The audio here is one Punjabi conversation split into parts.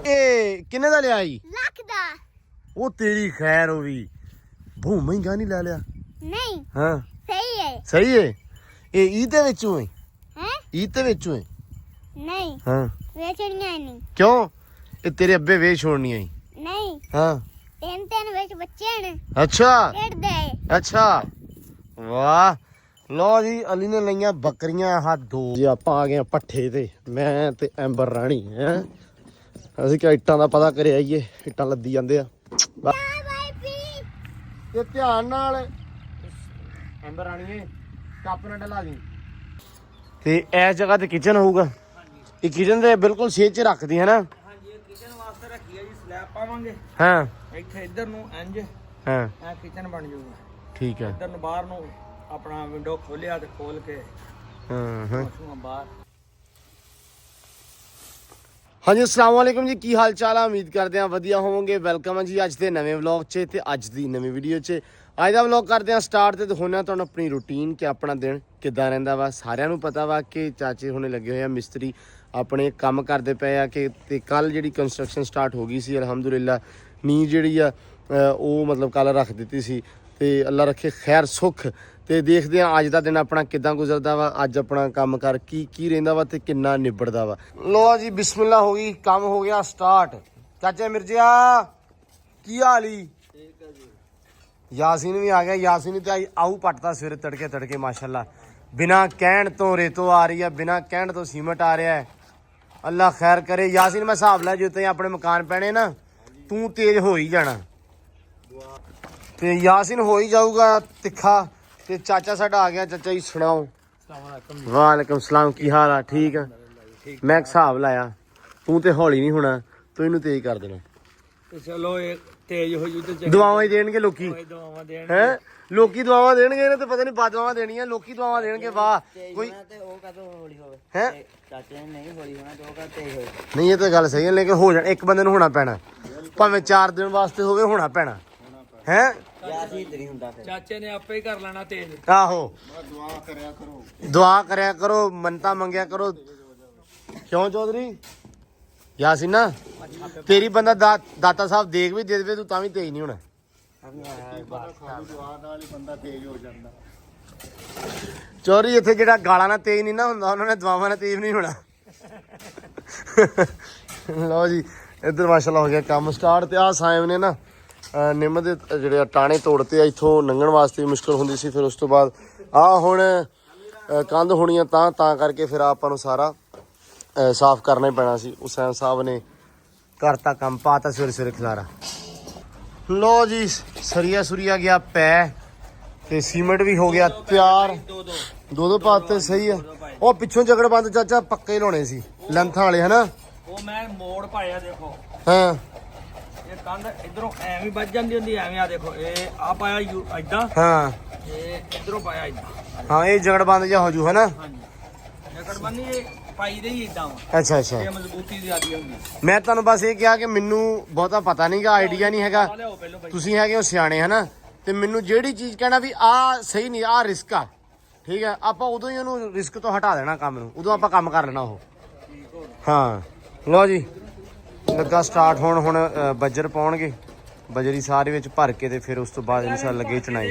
ਇਹ ਕਿੰਨੇ ਦਾ ਲਿਆ ਜੀ? ਲੱਖ ਦਾ। ਉਹ ਤੇਰੀ ਖੈਰ ਹੋ ਵੀ ਬਹੁ ਮਹਿੰਗਾ ਨਹੀਂ ਲੈ ਲਿਆ। ਨਹੀਂ ਹਾਂ ਸਹੀ ਹੈ। ਸਹੀ ਹੈ। ਇਹ ਈਦ ਦੇ ਵਿੱਚੋਂ ਹੈ? ਹੈ ਈਦ ਦੇ ਵਿੱਚੋਂ ਹੈ? ਨਹੀਂ ਹਾਂ ਵੇਚਣੀਆਂ ਨਹੀਂ। ਕਿਉਂ? ਇਹ ਤੇਰੇ ਅੱਬੇ ਵੇਚ ਛੋੜਨੀ ਆਈ? ਨਹੀਂ ਹਾਂ ਤਿੰਨ ਵਿੱਚ ਬੱਚੇ ਨੇ ਅੱਛਾ ਖੇਡਦੇ। ਅੱਛਾ ਵਾਹ। ਲੋ ਜੀ ਅਲੀ ਨੇ ਲਈਆਂ ਬੱਕਰੀਆਂ ਆਹ ਦੋ ਜੀ। ਆਪਾਂ ਆ ਗਏ ਆ ਪੱਠੇ ਤੇ, ਮੈਂ ਤੇ ਐਂਬਰ ਰਾਣੀ ਹੈ। ਅਸੀਂ ਕਿ ਇੱਟਾਂ ਦਾ ਪਤਾ ਕਰਿਆ ਆਈਏ, ਇੱਟਾਂ ਲੱਦੀ ਜਾਂਦੇ ਆ। ਤੇ ਧਿਆਨ ਨਾਲ ਐਂਬਰ ਰਾਣੀਏ ਕੱਪ ਨਾ ਡਲਾ ਦੀ। ਤੇ ਇਸ ਜਗ੍ਹਾ ਤੇ ਕਿਚਨ ਹੋਊਗਾ। ਇਹ ਕਿਚਨ ਦੇ ਬਿਲਕੁਲ ਸੇਜ ਚ ਰੱਖਦੀ ਹੈ ਨਾ? ਹਾਂਜੀ ਇਹ ਕਿਚਨ ਵਾਸਤੇ ਰੱਖੀ ਹੈ ਜੀ। ਸਲੈਬ ਪਾਵਾਂਗੇ ਹਾਂ ਇੱਥੇ, ਇੱਧਰ ਨੂੰ ਇੰਜ ਹਾਂ ਇਹ ਕਿਚਨ ਬਣ ਜਾਊਗਾ। ਠੀਕ ਹੈ। ਇੱਧਰ ਨੂੰ ਬਾਹਰ ਨੂੰ ਆਪਣਾ ਵਿੰਡੋ ਖੋਲਿਆ ਤੇ ਖੋਲ ਕੇ ਹਾਂ ਹਾਂ ਵਾਸ਼ਰੂਮ ਬਾਹਰ। ਹਾਂਜੀ ਅਸਲਾਮ ਵਾਲੇਕੁਮ ਜੀ, ਕੀ ਹਾਲ ਚਾਲ ਆ? ਉਮੀਦ ਕਰਦੇ ਹਾਂ ਵਧੀਆ ਹੋਵੋਗੇ। ਵੈਲਕਮ ਹੈ ਜੀ ਅੱਜ ਦੇ ਨਵੇਂ ਵਲੌਗ 'ਚ ਤੇ ਅੱਜ ਦੀ ਨਵੀਂ ਵੀਡੀਓ 'ਚ। ਅੱਜ ਦਾ ਵਲੌਗ ਕਰਦੇ ਹਾਂ ਸਟਾਰਟ ਤੇ ਦਿਖਾਉਂਦੇ ਹਾਂ ਤੁਹਾਨੂੰ ਆਪਣੀ ਰੂਟੀਨ ਕਿ ਆਪਣਾ ਦਿਨ ਕਿੱਦਾਂ ਰਹਿੰਦਾ ਵਾ। ਸਾਰਿਆਂ ਨੂੰ ਪਤਾ ਵਾ ਕਿ ਚਾਚੇ ਹੁਣੇ ਲੱਗੇ ਹੋਏ ਆ ਮਿਸਤਰੀ, ਆਪਣੇ ਕੰਮ ਕਰਦੇ ਪਏ ਆ ਕਿ ਤੇ ਕੱਲ ਜਿਹੜੀ ਕੰਸਟਰਕਸ਼ਨ ਸਟਾਰਟ ਹੋ ਗਈ ਸੀ ਅਲਹਮਦੁਲਿਲਾ। ਨੀਂਹ ਜਿਹੜੀ ਆ ਉਹ ਮਤਲਬ ਕੱਲ ਰੱਖ ਦਿੱਤੀ ਸੀ ਤੇ ਅੱਲਾ ਰੱਖੇ ਖੈਰ ਸੁੱਖ। ਤੇ ਦੇਖਦੇ ਹਾਂ ਅੱਜ ਦਾ ਦਿਨ ਆਪਣਾ ਕਿੱਦਾਂ ਗੁਜ਼ਰਦਾ ਵਾ, ਅੱਜ ਆਪਣਾ ਕੰਮ ਕਰ ਕੀ ਰਹਿੰਦਾ ਵਾ ਤੇ ਕਿੰਨਾ ਨਿਬੜਦਾ ਵਾ। ਲੋ ਜੀ ਬਿਸਮਿਲ੍ਲਾ ਹੋ ਗਈ, ਕੰਮ ਹੋ ਗਿਆ ਸਟਾਰਟ। ਚਾਚਾ ਮਿਰਜ਼ਾ ਕੀ ਹਾਲ ਈ? ਠੀਕ ਹੈ ਜੀ। ਯਾਸੀਨ ਵੀ ਆ ਗਿਆ। ਯਾਸੀਨ ਤੇ ਆਊ ਪੱਟਦਾ ਸਵੇਰੇ ਤੜਕੇ ਮਾਸ਼ਾਅੱਲਾ। ਬਿਨਾਂ ਕਹਿਣ ਤੋਂ ਰੇਤੋ ਆ ਰਹੀ ਹੈ, ਬਿਨਾਂ ਕਹਿਣ ਤੋਂ ਸੀਮਟ ਆ ਰਿਹਾ ਹੈ। ਅੱਲਾ ਖੈਰ ਕਰੇ। ਯਾਸੀਨ ਮੈਂ ਹਿਸਾਬ ਲੈ ਜਿੱਤੇ ਆਪਣੇ ਮਕਾਨ ਪੈਣੇ ਨਾ ਤੂੰ ਤੇਜ਼ ਹੋ ਹੀ ਜਾਣਾ ਤੇ ਯਾਸੀਨ ਹੋ ਹੀ ਜਾਊਗਾ ਤਿੱਖਾ। ਤੇ ਚਾਚਾ ਸਾਡਾ ਆ ਗਿਆ। ਚਾਚਾ ਜੀ ਸੁਣਾਓ। ਵਾਲੇਕੁਮ ਸਲਾਮ, ਕੀ ਹਾਲ ਆ? ਠੀਕ ਆ। ਮੈਂ ਹਿਸਾਬ ਲਾਇਆ ਤੂੰ ਤੇ ਹੌਲੀ ਨਹੀਂ ਹੋਣਾ, ਤੂੰ ਇਹਨੂੰ ਤੇਜ਼ ਕਰ ਦੇਣਾ। ਤੇ ਚਲੋ ਇਹ ਤੇਜ਼ ਹੋ ਜੂ ਤੇ ਦੁਆਵਾਂ ਹੀ ਦੇਣਗੇ ਲੋਕੀ। ਦੁਆਵਾਂ ਦੇਣ ਹੈ ਲੋਕੀ ਦੁਆਵਾਂ ਦੇਣਗੇ ਨਾ ਤੇ ਪਤਾ ਨਹੀਂ ਬਾਦਵਾਵਾਂ ਦੇਣੀਆਂ। ਲੋਕੀ ਦੁਆਵਾਂ ਦੇਣਗੇ ਵਾਹ ਕੋਈ ਤੇ ਉਹ ਕਦੋਂ ਹੌਲੀ ਹੋਵੇ ਹੈ। ਚਾਚੇ ਨੇ ਨਹੀਂ ਹੌਲੀ ਹੋਣਾ ਤੇ ਉਹ ਕਦ ਤੇਜ਼ ਹੋਵੇ। ਨਹੀਂ ਇਹ ਤਾਂ ਗੱਲ ਸਹੀ ਹੈ, ਲੇਕਿਨ ਹੋ ਜਾਣਾ ਇੱਕ ਬੰਦੇ ਨੂੰ ਹੋਣਾ ਪੈਣਾ, ਭਾਵੇਂ 4 ਦਿਨ ਵਾਸਤੇ ਹੋਵੇ ਹੋਣਾ ਪੈਣਾ ਹੈ। ਚਾਚੇ ਨੇ ਆਪੇ ਹੀ ਕਰ ਲੈਣਾ ਤੇਜ਼। ਆਹੋ ਦੁਆ ਕਰਿਆ ਕਰੋ, ਮੰਨਤਾਂ ਮੰਗਿਆ ਕਰੋ। ਕਿਉਂ ਚੌਧਰੀ ਯਾਸੀਨ ਨਾ ਤੇਰੀ ਬੰਦਾ ਦਾਤਾ ਸਾਹਿਬ ਦੇਖ ਵੀ ਦੇ ਦੇਵੇ ਤੂੰ ਤਾਂ ਵੀ ਤੇਜ਼ ਨਹੀਂ ਹੋਣਾ। ਚੌਧਰੀ ਇੱਥੇ ਜਿਹੜਾ ਗਾਲਾਂ ਨਾਲ ਤੇਜ਼ ਨਹੀਂ ਨਾ ਹੁੰਦਾ, ਉਹਨਾਂ ਨੇ ਦੁਆਵਾਂ ਨਾਲ ਤੇਜ਼ ਨਹੀਂ ਹੋਣਾ। ਲਓ ਜੀ ਇੱਧਰ ਮਾਸ਼ਾਅੱਲਾ ਹੋ ਗਿਆ ਕੰਮ ਸਟਾਰਟ। ਤੇ ਆਹ ਸਾਇਮ ਨੇ ਨਾ ਨਿੰਮ ਦੇ ਜਿਹੜੇ ਟਾਣੇ ਤੋੜਤੇ ਆ, ਇੱਥੋਂ ਲੰਘਣ ਵਾਸਤੇ ਮੁਸ਼ਕਲ ਹੁੰਦੀ ਸੀ। ਫਿਰ ਉਸ ਤੋਂ ਬਾਅਦ ਆਹ ਹੁਣ ਕੰਧ ਹੋਣੀਆਂ ਤਾਂ ਕਰਕੇ ਫਿਰ ਆਪਾਂ ਨੂੰ ਸਾਰਾ ਸਾਫ਼ ਕਰਨਾ ਹੀ ਪੈਣਾ ਸੀ। ਹੁਸੈਨ ਸਾਹਿਬ ਨੇ ਕਰਤਾ ਕੰਮ, ਪਾਤਾ ਸਵੇਰੇ ਖਿਲਾਰਾ। ਲੋ ਜੀ ਸਰੀਆ ਸੁਰੀਆ ਗਿਆ ਪੈ ਤੇ ਸੀਮੈਂਟ ਵੀ ਹੋ ਗਿਆ ਤਿਆਰ। ਦੋ ਪਾਤੇ ਸਹੀ ਆ। ਉਹ ਪਿੱਛੋਂ ਜਗੜ ਬੰਦ ਚਾਚਾ ਪੱਕੇ ਲਾਉਣੇ ਸੀ ਲੈਂਥਾਂ ਵਾਲੇ ਹਨਾ। ਉਹ ਮੈਂ ਮੋੜ ਪਾਇਆ ਦੇਖੋ। ਹਾਂ ਇਹ ਕੰਧ ਇਧਰੋਂ ਐਵੇਂ ਵੱਜ ਜਾਂਦੀ ਹੁੰਦੀ ਐਵੇਂ। ਆ ਦੇਖੋ ਇਹ ਆ ਪਾਇਆ ਏਦਾਂ। ਹਾਂ ਤੇ ਇਧਰੋਂ ਪਾਇਆ ਏਦਾਂ। ਹਾਂ ਇਹ ਜਗੜ ਬੰਦ ਜਾ ਹੋ ਜੂ ਹਨਾ। ਹਾਂਜੀ ਜਕੜ ਬੰਨੀ ਇਹ ਪਾਈ ਦੇ ਹੀ ਏਦਾਂ ਵਾ। ਅੱਛਾ ਅੱਛਾ ਇਹ ਮਜ਼ਬੂਤੀ ਦੀ ਆਦੀ ਹੁੰਦੀ। ਮੈਂ ਤੁਹਾਨੂੰ ਬਸ ਇਹ ਕਿਹਾ ਕਿ ਮੈਨੂੰ ਬਹੁਤਾ ਪਤਾ ਨਹੀਂਗਾ, ਆਈਡੀਆ ਨਹੀਂ ਹੈਗਾ। ਲਿਆਓ ਪਹਿਲੋਂ ਬਾਈ। ਤੁਸੀਂ ਹੈਗੇ ਹੋ ਸਿਆਣੇ ਹਨਾ। ਤੇ ਮੈਨੂੰ ਜਿਹੜੀ ਚੀਜ਼ ਕਹਿਣਾ ਵੀ ਆਹ ਸਹੀ ਨਹੀਂ, ਆਹ ਰਿਸਕ ਆ, ਠੀਕ ਹੈ, ਆਪਾਂ ਉਦੋਂ ਹੀ ਉਹਨੂੰ ਰਿਸਕ ਤੋਂ ਹਟਾ ਦੇਣਾ ਕੰਮ ਨੂੰ, ਉਦੋਂ ਆਪਾਂ ਕੰਮ ਕਰ ਲੈਣਾ ਉਹ। ਹਾਂ ਲਓ ਜੀ ਲੱਗਾ ਸਟਾਰਟ ਹੁਣ ਬੱਜਰ ਪਾਉਣਗੇ। ਬਜਰੀ ਸਾਰੇ ਵਿੱਚ ਭਰ ਕੇ ਤੇ ਫਿਰ ਉਸ ਤੋਂ ਬਾਅਦ ਇਨਸ਼ਾਅੱਲਾ ਲੱਗੇ ਚਣਾਈ।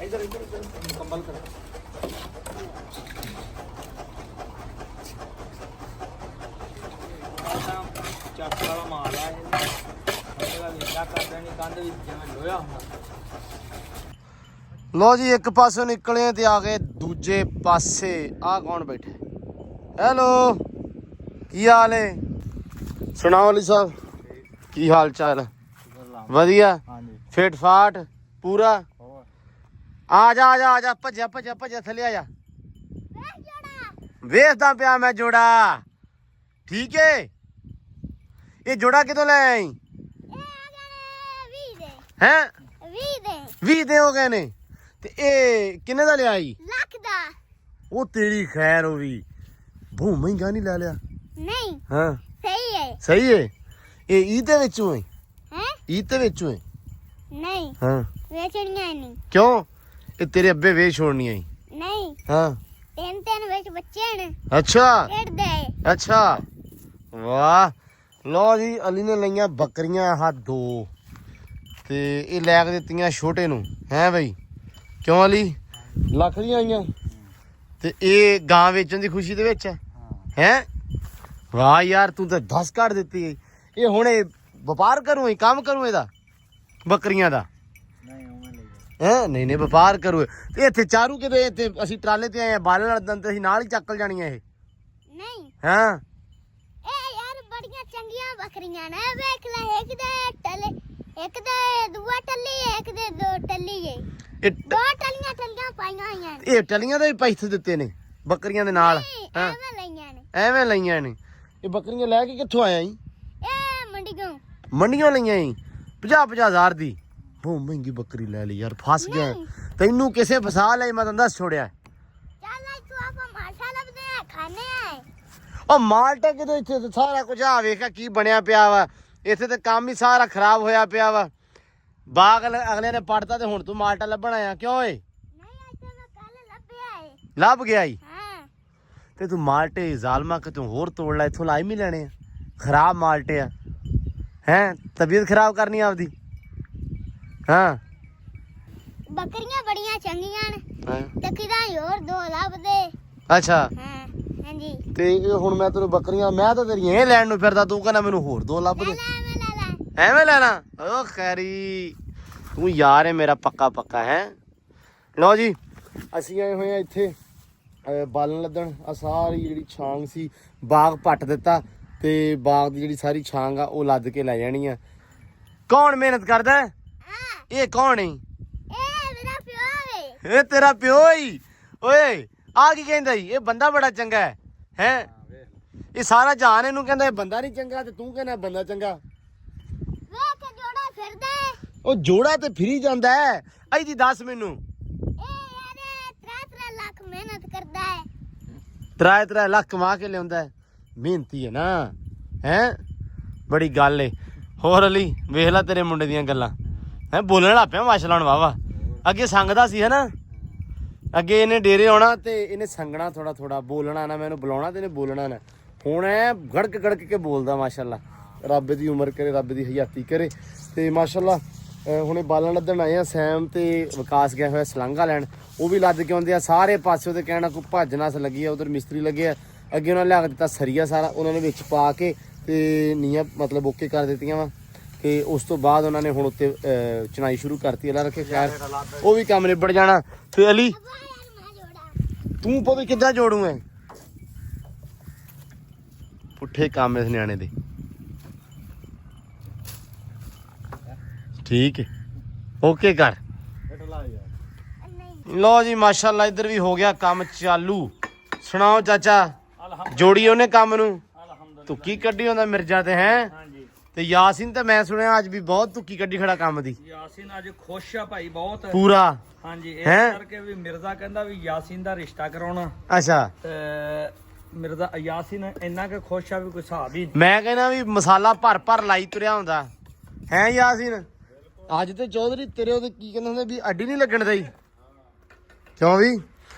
ਇਧਰ ਮੁਕੰਮਲ ਕਰੋ। ਚੱਕ ਵਾਲਾ ਮਾਲ ਆ ਇਹਦਾ ਵੇਚਾ ਕਰ ਦੇਣੀ ਕੰਧ ਵਿੱਚ ਜਿਵੇਂ ਲੋਹਾ ਹੁੰਦਾ। ਲਓ ਜੀ ਇੱਕ ਪਾਸੋਂ ਨਿਕਲੇ ਤੇ ਆ ਗਏ ਦੂਜੇ ਪਾਸੇ। ਆਹ ਕੌਣ ਬੈਠਾ? ਹੈਲੋ ਕੀ ਹਾਲ ਹੈ? ਸੁਣਾਓ ਅਲੀ ਸਾਹਿਬ ਕੀ ਹਾਲ ਚਾਲ? ਵਧੀਆ ਹਾਂਜੀ ਫਿਟ ਫਾਟ ਪੂਰਾ। ਆ ਜਾ ਭੱਜਿਆ ਥੱਲੇ ਆ ਜਾ। ਵੇਖਦਾ ਪਿਆ ਮੈਂ ਜੋੜਾ। ਠੀਕ ਏ। ਇਹ ਜੋੜਾ ਕਿਤੋਂ ਲੈ ਆਈ? ਹੈ 20 ਦੇ ਹੋ ਗਏ ਨੇ। ਤੇ ਇਹ ਕਿੰਨੇ ਦਾ ਲਿਆ ਜੀ? ਲੱਖ ਦਾ। ਉਹ ਤੇਰੀ ਖੈਰ ਹੋ ਵੀ ਬਹੁ ਮਹਿੰਗਾ ਨਹੀਂ ਲੈ ਲਿਆ। ਨਹੀਂ ਹਾਂ ਸਹੀ ਹੈ। ਸਹੀ ਹੈ। ਇਹ ਈਦ ਦੇ ਵਿੱਚੋਂ ਹੈ? ਹੈ ਈਦ ਦੇ ਵਿੱਚੋਂ ਹੈ? ਨਹੀਂ ਹਾਂ ਵੇਚਣੀਆਂ ਨਹੀਂ। ਕਿਉਂ? ਇਹ ਤੇਰੇ ਅੱਬੇ ਵੇਚ ਛੋੜਨੀ ਆਈ? ਨਹੀਂ ਹਾਂ ਤਿੰਨ ਵਿੱਚ ਬੱਚੇ ਨੇ ਅੱਛਾ ਖੇਡਦੇ। ਅੱਛਾ ਵਾਹ। ਲੋ ਜੀ ਅਲੀ ਨੇ ਲਈਆਂ ਬੱਕਰੀਆਂ ਆਹ 2 ਤੇ ਇਹ ਲੈ ਕੇ ਦਿੱਤੀਆਂ ਛੋਟੇ ਨੂੰ ਹੈ ਬਈ। ਕਿਉਂ ਅਲੀ ਲੱਖ ਦੀਆਂ ਆਈਆਂ ਤੇ ਇਹ ਗਾਂ ਵੇਚਣ ਦੀ ਖੁਸ਼ੀ ਦੇ ਵਿੱਚ ਹੈ। ਵਾਹ ਯਾਰ ਤੂੰ ਤਾਂ 10 ਕੱਢ ਦਿੱਤੀ। ਇਹ ਹੁਣ ਇਹ ਵਪਾਰ ਕਰੂ ਇਹ ਕੰਮ ਕਰੂ ਇਹਦਾ ਬੱਕਰੀਆਂ ਦਾ ਹੈ। ਨਹੀਂ ਵਪਾਰ ਕਰੂ ਤੇ ਇੱਥੇ ਚਾਰੂ ਕਿਤੇ ਇੱਥੇ ਅਸੀਂ ਟਰਾਲੇ ਤੇ ਆਏ ਆ ਬਾਲਣ ਲੜਨ ਤੇ ਅਸੀਂ ਨਾਲ ਹੀ ਚੱਕਲ ਜਾਣੀਆਂ ਇਹ ਨਹੀਂ ਹਾਂ। ਇਹ ਯਾਰ ਬੜੀਆਂ ਚੰਗੀਆਂ ਬੱਕਰੀਆਂ ਨੇ ਵੇਖ ਲੈ ਇੱਕ ਦੇ ਟੱਲੇ ਇੱਕ ਦੇ ਦੂਆ ਟੱਲੀ ਇੱਕ ਦੇ 2 ਟੱਲੀ ਏ ਇਹ 2 ਟੱਲੀਆਂ ਪਾਈਆਂ ਹੋਈਆਂ ਨੇ। ਇਹ ਟਲੀਆਂ ਦੇ ਵੀ ਪੈਸੇ ਦਿੱਤੇ ਨੇ ਬੱਕਰੀਆਂ ਦੇ ਨਾਲ ਨਹੀਂ, ਹਾਂ ਐਵੇਂ ਲਈਆਂ ਨੇ। ਐਵੇਂ ਲਈਆਂ ਨੇ। ਇਹ ਬੱਕਰੀਆਂ ਲੈ ਕੇ ਕਿੱਥੋਂ ਆਇਆ ਜੀ? ਇਹ ਮੰਡੀੋਂ ਮੰਡੀਆਂ ਲਈਆਂ ਜੀ 50 ਹਜ਼ਾਰ ਦੀ। ਬਹੁਤ ਮਹਿੰਗੀ ਬੱਕਰੀ ਲੈ ਲਈ ਯਾਰ ਫਸ ਗਿਆ ਨਹੀਂ। ਤੈਨੂੰ ਕਿਸੇ ਫਸਾ ਲਈ ਮੈਂ ਤੈਨੂੰ ਦੱਸ ਛੋੜਿਆ। ਚੱਲ ਇੱਥੋਂ ਆਪਾਂ ਮਾਸ਼ਾ ਲੱਭਦੇ ਆ ਖਾਣੇ ਆਏ। ਉਹ ਮਾਲਟਾ ਕਿਦੋਂ ਇੱਥੇ ਤਾਂ ਸਾਰਾ ਕੁਝ ਆ ਵੇਖਾ ਕੀ ਬਣਿਆ ਪਿਆ ਵਾ। ਇੱਥੇ ਤੇ ਕੰਮ ਹੀ ਸਾਰਾ ਖਰਾਬ ਹੋਇਆ ਪਿਆ ਵਾ। ਬਾਗ ਅਗਲੇ ਨੇ ਪੜਤਾ ਤੇ ਹੁਣ ਤੂੰ ਮਾਲਟਾ ਲੱਭਣ ਆਇਆ ਕਿਉਂ ਏ? ਨਹੀਂ ਇੱਥੇ ਮੈਂ ਕੱਲ ਲੱਭਿਆ ਏ। ਲੱਭ ਗਿਆ ਈ ਹਾਂ ਤੇ ਤੂੰ ਮਾਲਟੇ ਜ਼ਾਲਮਾ ਕਿਤੋਂ ਹੋਰ ਤੋੜ ਲੈ ਇੱਥੋਂ ਲਾਈ ਵੀ ਲੈਣੇ ਆ। ਖਰਾਬ ਮਾਲਟੇ ਆ ਹੈ ਤਬੀਅਤ ਖਰਾਬ ਕਰਨੀ ਆਪਦੀ। ਹਾਂ ਬੱਕਰੀਆਂ ਬੜੀਆਂ ਚੰਗੀਆਂ ਨੇ ਹਾਂ। ਤੇ ਕਿਦਾਂ ਹੋਰ 2 ਲੱਭਦੇ। ਅੱਛਾ ਹਾਂ ਹਾਂਜੀ ਤੇ ਇਹ ਹੁਣ ਮੈਂ ਤੈਨੂੰ ਬੱਕਰੀਆਂ ਮੈਂ ਤਾਂ ਤੇਰੀਆਂ ਇਹ ਲੈਣ ਨੂੰ ਫਿਰਦਾ ਤੂੰ ਕਹਿੰਦਾ ਮੈਨੂੰ ਹੋਰ 2 ਲੱਭ ਦੇ। ਲੈ ਐਵੇਂ ਲੈਣਾ ਓ ਖੈਰੀ ਤੂੰ ਯਾਰ ਹੈ ਮੇਰਾ ਪੱਕਾ ਹੈ। ਲਓ ਜੀ ਅਸੀਂ ਆਏ ਹੋਏ ਆ ਇੱਥੇ ਬਾਲਣ ਲੱਦਣ। ਆ ਸਾਰੀ ਜਿਹੜੀ ਛਾਂਗ ਸੀ ਬਾਗ ਪੱਟ ਦਿੱਤਾ ਤੇ ਬਾਗ ਦੀ ਜਿਹੜੀ ਸਾਰੀ ਛਾਂਗ ਆ ਉਹ ਲੱਦ ਕੇ ਲੈ ਜਾਣੀ ਆ। ਕੌਣ ਮਿਹਨਤ ਕਰਦਾ? ਹਾਂ ਇਹ ਕੌਣ ਹੈ? ਇਹ ਮੇਰਾ ਪਿਓ ਏ। ਇਹ ਤੇਰਾ ਪਿਓ ਹੀ। ਓਏ ਆ ਕੀ ਕਹਿੰਦਾ ਈ? ਇਹ ਬੰਦਾ ਬੜਾ ਚੰਗਾ ਹੈ ਹੈ। ਇਹ ਸਾਰਾ ਜਹਾਨ ਇਹਨੂੰ ਕਹਿੰਦਾ ਇਹ ਬੰਦਾ ਨਹੀਂ ਚੰਗਾ ਤੇ ਤੂੰ ਕਹਿੰਦਾ ਬੰਦਾ ਚੰਗਾ। ਵੇਖ ਜੋੜਾ ਫਿਰਦਾ ਏ। ਉਹ ਜੋੜਾ ਤੇ ਫਿਰੀ ਜਾਂਦਾ ਹੈ। ਆਈ ਜੀ ਦੱਸ ਮੈਨੂੰ ਇਹ ਯਾਰ 3 ਲੱਖ ਮਿਹਨਤ ਕਰਦਾ ਏ। 3 ਲੱਖ ਕਮਾ ਕੇ ਲਿਆਉਂਦਾ ਹੈ। ਮਿਹਨਤੀ ਹੈ ਨਾ ਹੈ ਬੜੀ ਗੱਲ ਏ। ਹੋਰ ਅਲੀ ਵੇਖ ਲੈ ਤੇਰੇ ਮੁੰਡੇ ਦੀਆਂ ਗੱਲਾਂ ਹੈ ਬੋਲਣ ਲੱਗ ਪਿਆ ਮਾਸ਼ਾਅੱਲਾ ਹੁਣ ਵਾਵਾ। ਅੱਗੇ ਸੰਗਦਾ ਸੀ ਹੈ ਨਾ ਅੱਗੇ ਇਹਨੇ ਡੇਰੇ ਆਉਣਾ ਤੇ ਇਹਨੇ ਸੰਗਣਾ ਥੋੜਾ ਬੋਲਣਾ ਨਾ ਮੈਨੂੰ ਬੁਲਾਉਣਾ ਤੇ ਇਹਨੇ ਬੋਲਣਾ ਨਾ। ਹੁਣ ਐ ਗੜਕ ਕੇ ਬੋਲਦਾ ਮਾਸ਼ਾਅੱਲਾ। ਰੱਬ ਦੀ ਉਮਰ ਕਰੇ ਰੱਬ ਦੀ ਹਯਾਤੀ ਕਰੇ ਤੇ ਮਾਸ਼ਾਅੱਲਾ। ਹੁਣੇ ਬਾਲਣ ਲੱਦਣ ਆਏ ਆ ਸੈਮ ਤੇ ਵਿਕਾਸ ਗਿਆ ਹੋਇਆ ਸਲਾਂਘਾ ਲੈਣ। ਉਹ ਵੀ ਲੱਦ ਕੇ ਆਉਂਦੇ ਆ ਸਾਰੇ ਪਾਸੇ ਉਹਦੇ ਕਹਿਣਾ ਕੋਈ ਭੱਜ ਨਸ ਲੱਗੀ ਆ। ਉਧਰ ਮਿਸਤਰੀ ਲੱਗੇ ਆ ਅੱਗੇ ਉਹਨਾਂ ਨੇ ਲਿਆ ਕੇ ਦਿੱਤਾ ਸਰੀਆ ਸਾਰਾ ਉਹਨਾਂ ਨੇ ਵਿੱਚ ਪਾ ਕੇ ਤੇ ਨੀਆਂ ਮਤਲਬ ਓਕੇ ਕਰ ਦਿੱਤੀਆਂ ਵਾ ਤੇ ਉਸ ਤੋਂ ਬਾਅਦ ਉਹਨਾਂ ਨੇ ਹੁਣ ਉੱਤੇ ਚਣਾਈ ਸ਼ੁਰੂ ਕਰਤੀ। ਅੱਲਾ ਰੱਖੇ ਖੈਰ ਉਹ ਵੀ ਕੰਮ ਨਿਬੜ ਜਾਣਾ। ਤੇ ਅਲੀ ਵਾਹ ਯਾਰ ਮੈਂ ਜੋੜਾ ਤੂੰ ਪਵੇ ਕਿੱਦਾਂ ਜੋੜੂ ਐ ਪੁੱਠੇ ਕੰਮ ਇਸ ਨਿਆਣੇ ਦੇ। ਠੀਕ ਹੈ ਓਕੇ ਕਰ। ਨਹੀਂ ਲੋ ਜੀ ਮਾਸ਼ਾਅੱਲਾ ਇੱਧਰ ਵੀ ਹੋ ਗਿਆ ਕੰਮ ਚਾਲੂ। ਸੁਣਾਓ ਚਾਚਾ ਜੋੜੀ ਉਹਨੇ ਕੰਮ ਨੂੰ ਤੁੱਕੀ ਕੱਢੀ ਹੁੰਦਾ ਮਿਰਜ਼ਾ ਤੇ ਹੈ ਹਾਂਜੀ ਤੇ ਯਾਸੀਨ ਤੇ ਮੈਂ ਸੁਣਿਆ ਅੱਜ ਵੀ ਬਹੁਤ ਤੁੱਕੀ ਕੱਢੀ ਖੜਾ ਕੰਮ ਦੀ ਯਾਸੀਨ ਅੱਜ ਖੁਸ਼ ਆ ਭਾਈ ਬਹੁਤ। ਪੂਰਾ ਹਾਂਜੀ ਇਸ ਹੈਂ? ਕਰਕੇ ਵੀ ਮਿਰਜ਼ਾ ਕਹਿੰਦਾ ਵੀ ਯਾਸੀਨ ਦਾ ਰਿਸ਼ਤਾ ਕਰਾਉਣਾ ਅੱਛਾ। ਤੇ ਮਿਰਜ਼ਾ ਯਾਸੀਨ ਇੰਨਾ ਕਿ ਖੁਸ਼ ਆ ਵੀ ਕੋਈ ਹਿਸਾਬ ਹੀ ਨਹੀਂ। ਮੈਂ ਕਹਿੰਦਾ ਵੀ ਮਸਾਲਾ ਭਰ ਲਾਈ ਤੁਰਿਆ ਹੁੰਦਾ ਹੈ ਯਾਸੀਨ। ਅੱਜ ਤੇ ਚੌਧਰੀ ਤੇਰੇ ਉਹਦੇ ਕੀ ਕਹਿੰਦੇ ਹੁੰਦੇ ਵੀ ਅੱਡੀ ਨਹੀਂ ਲੱਗਣ ਦਈ ਕਿਉਂ ਵੀ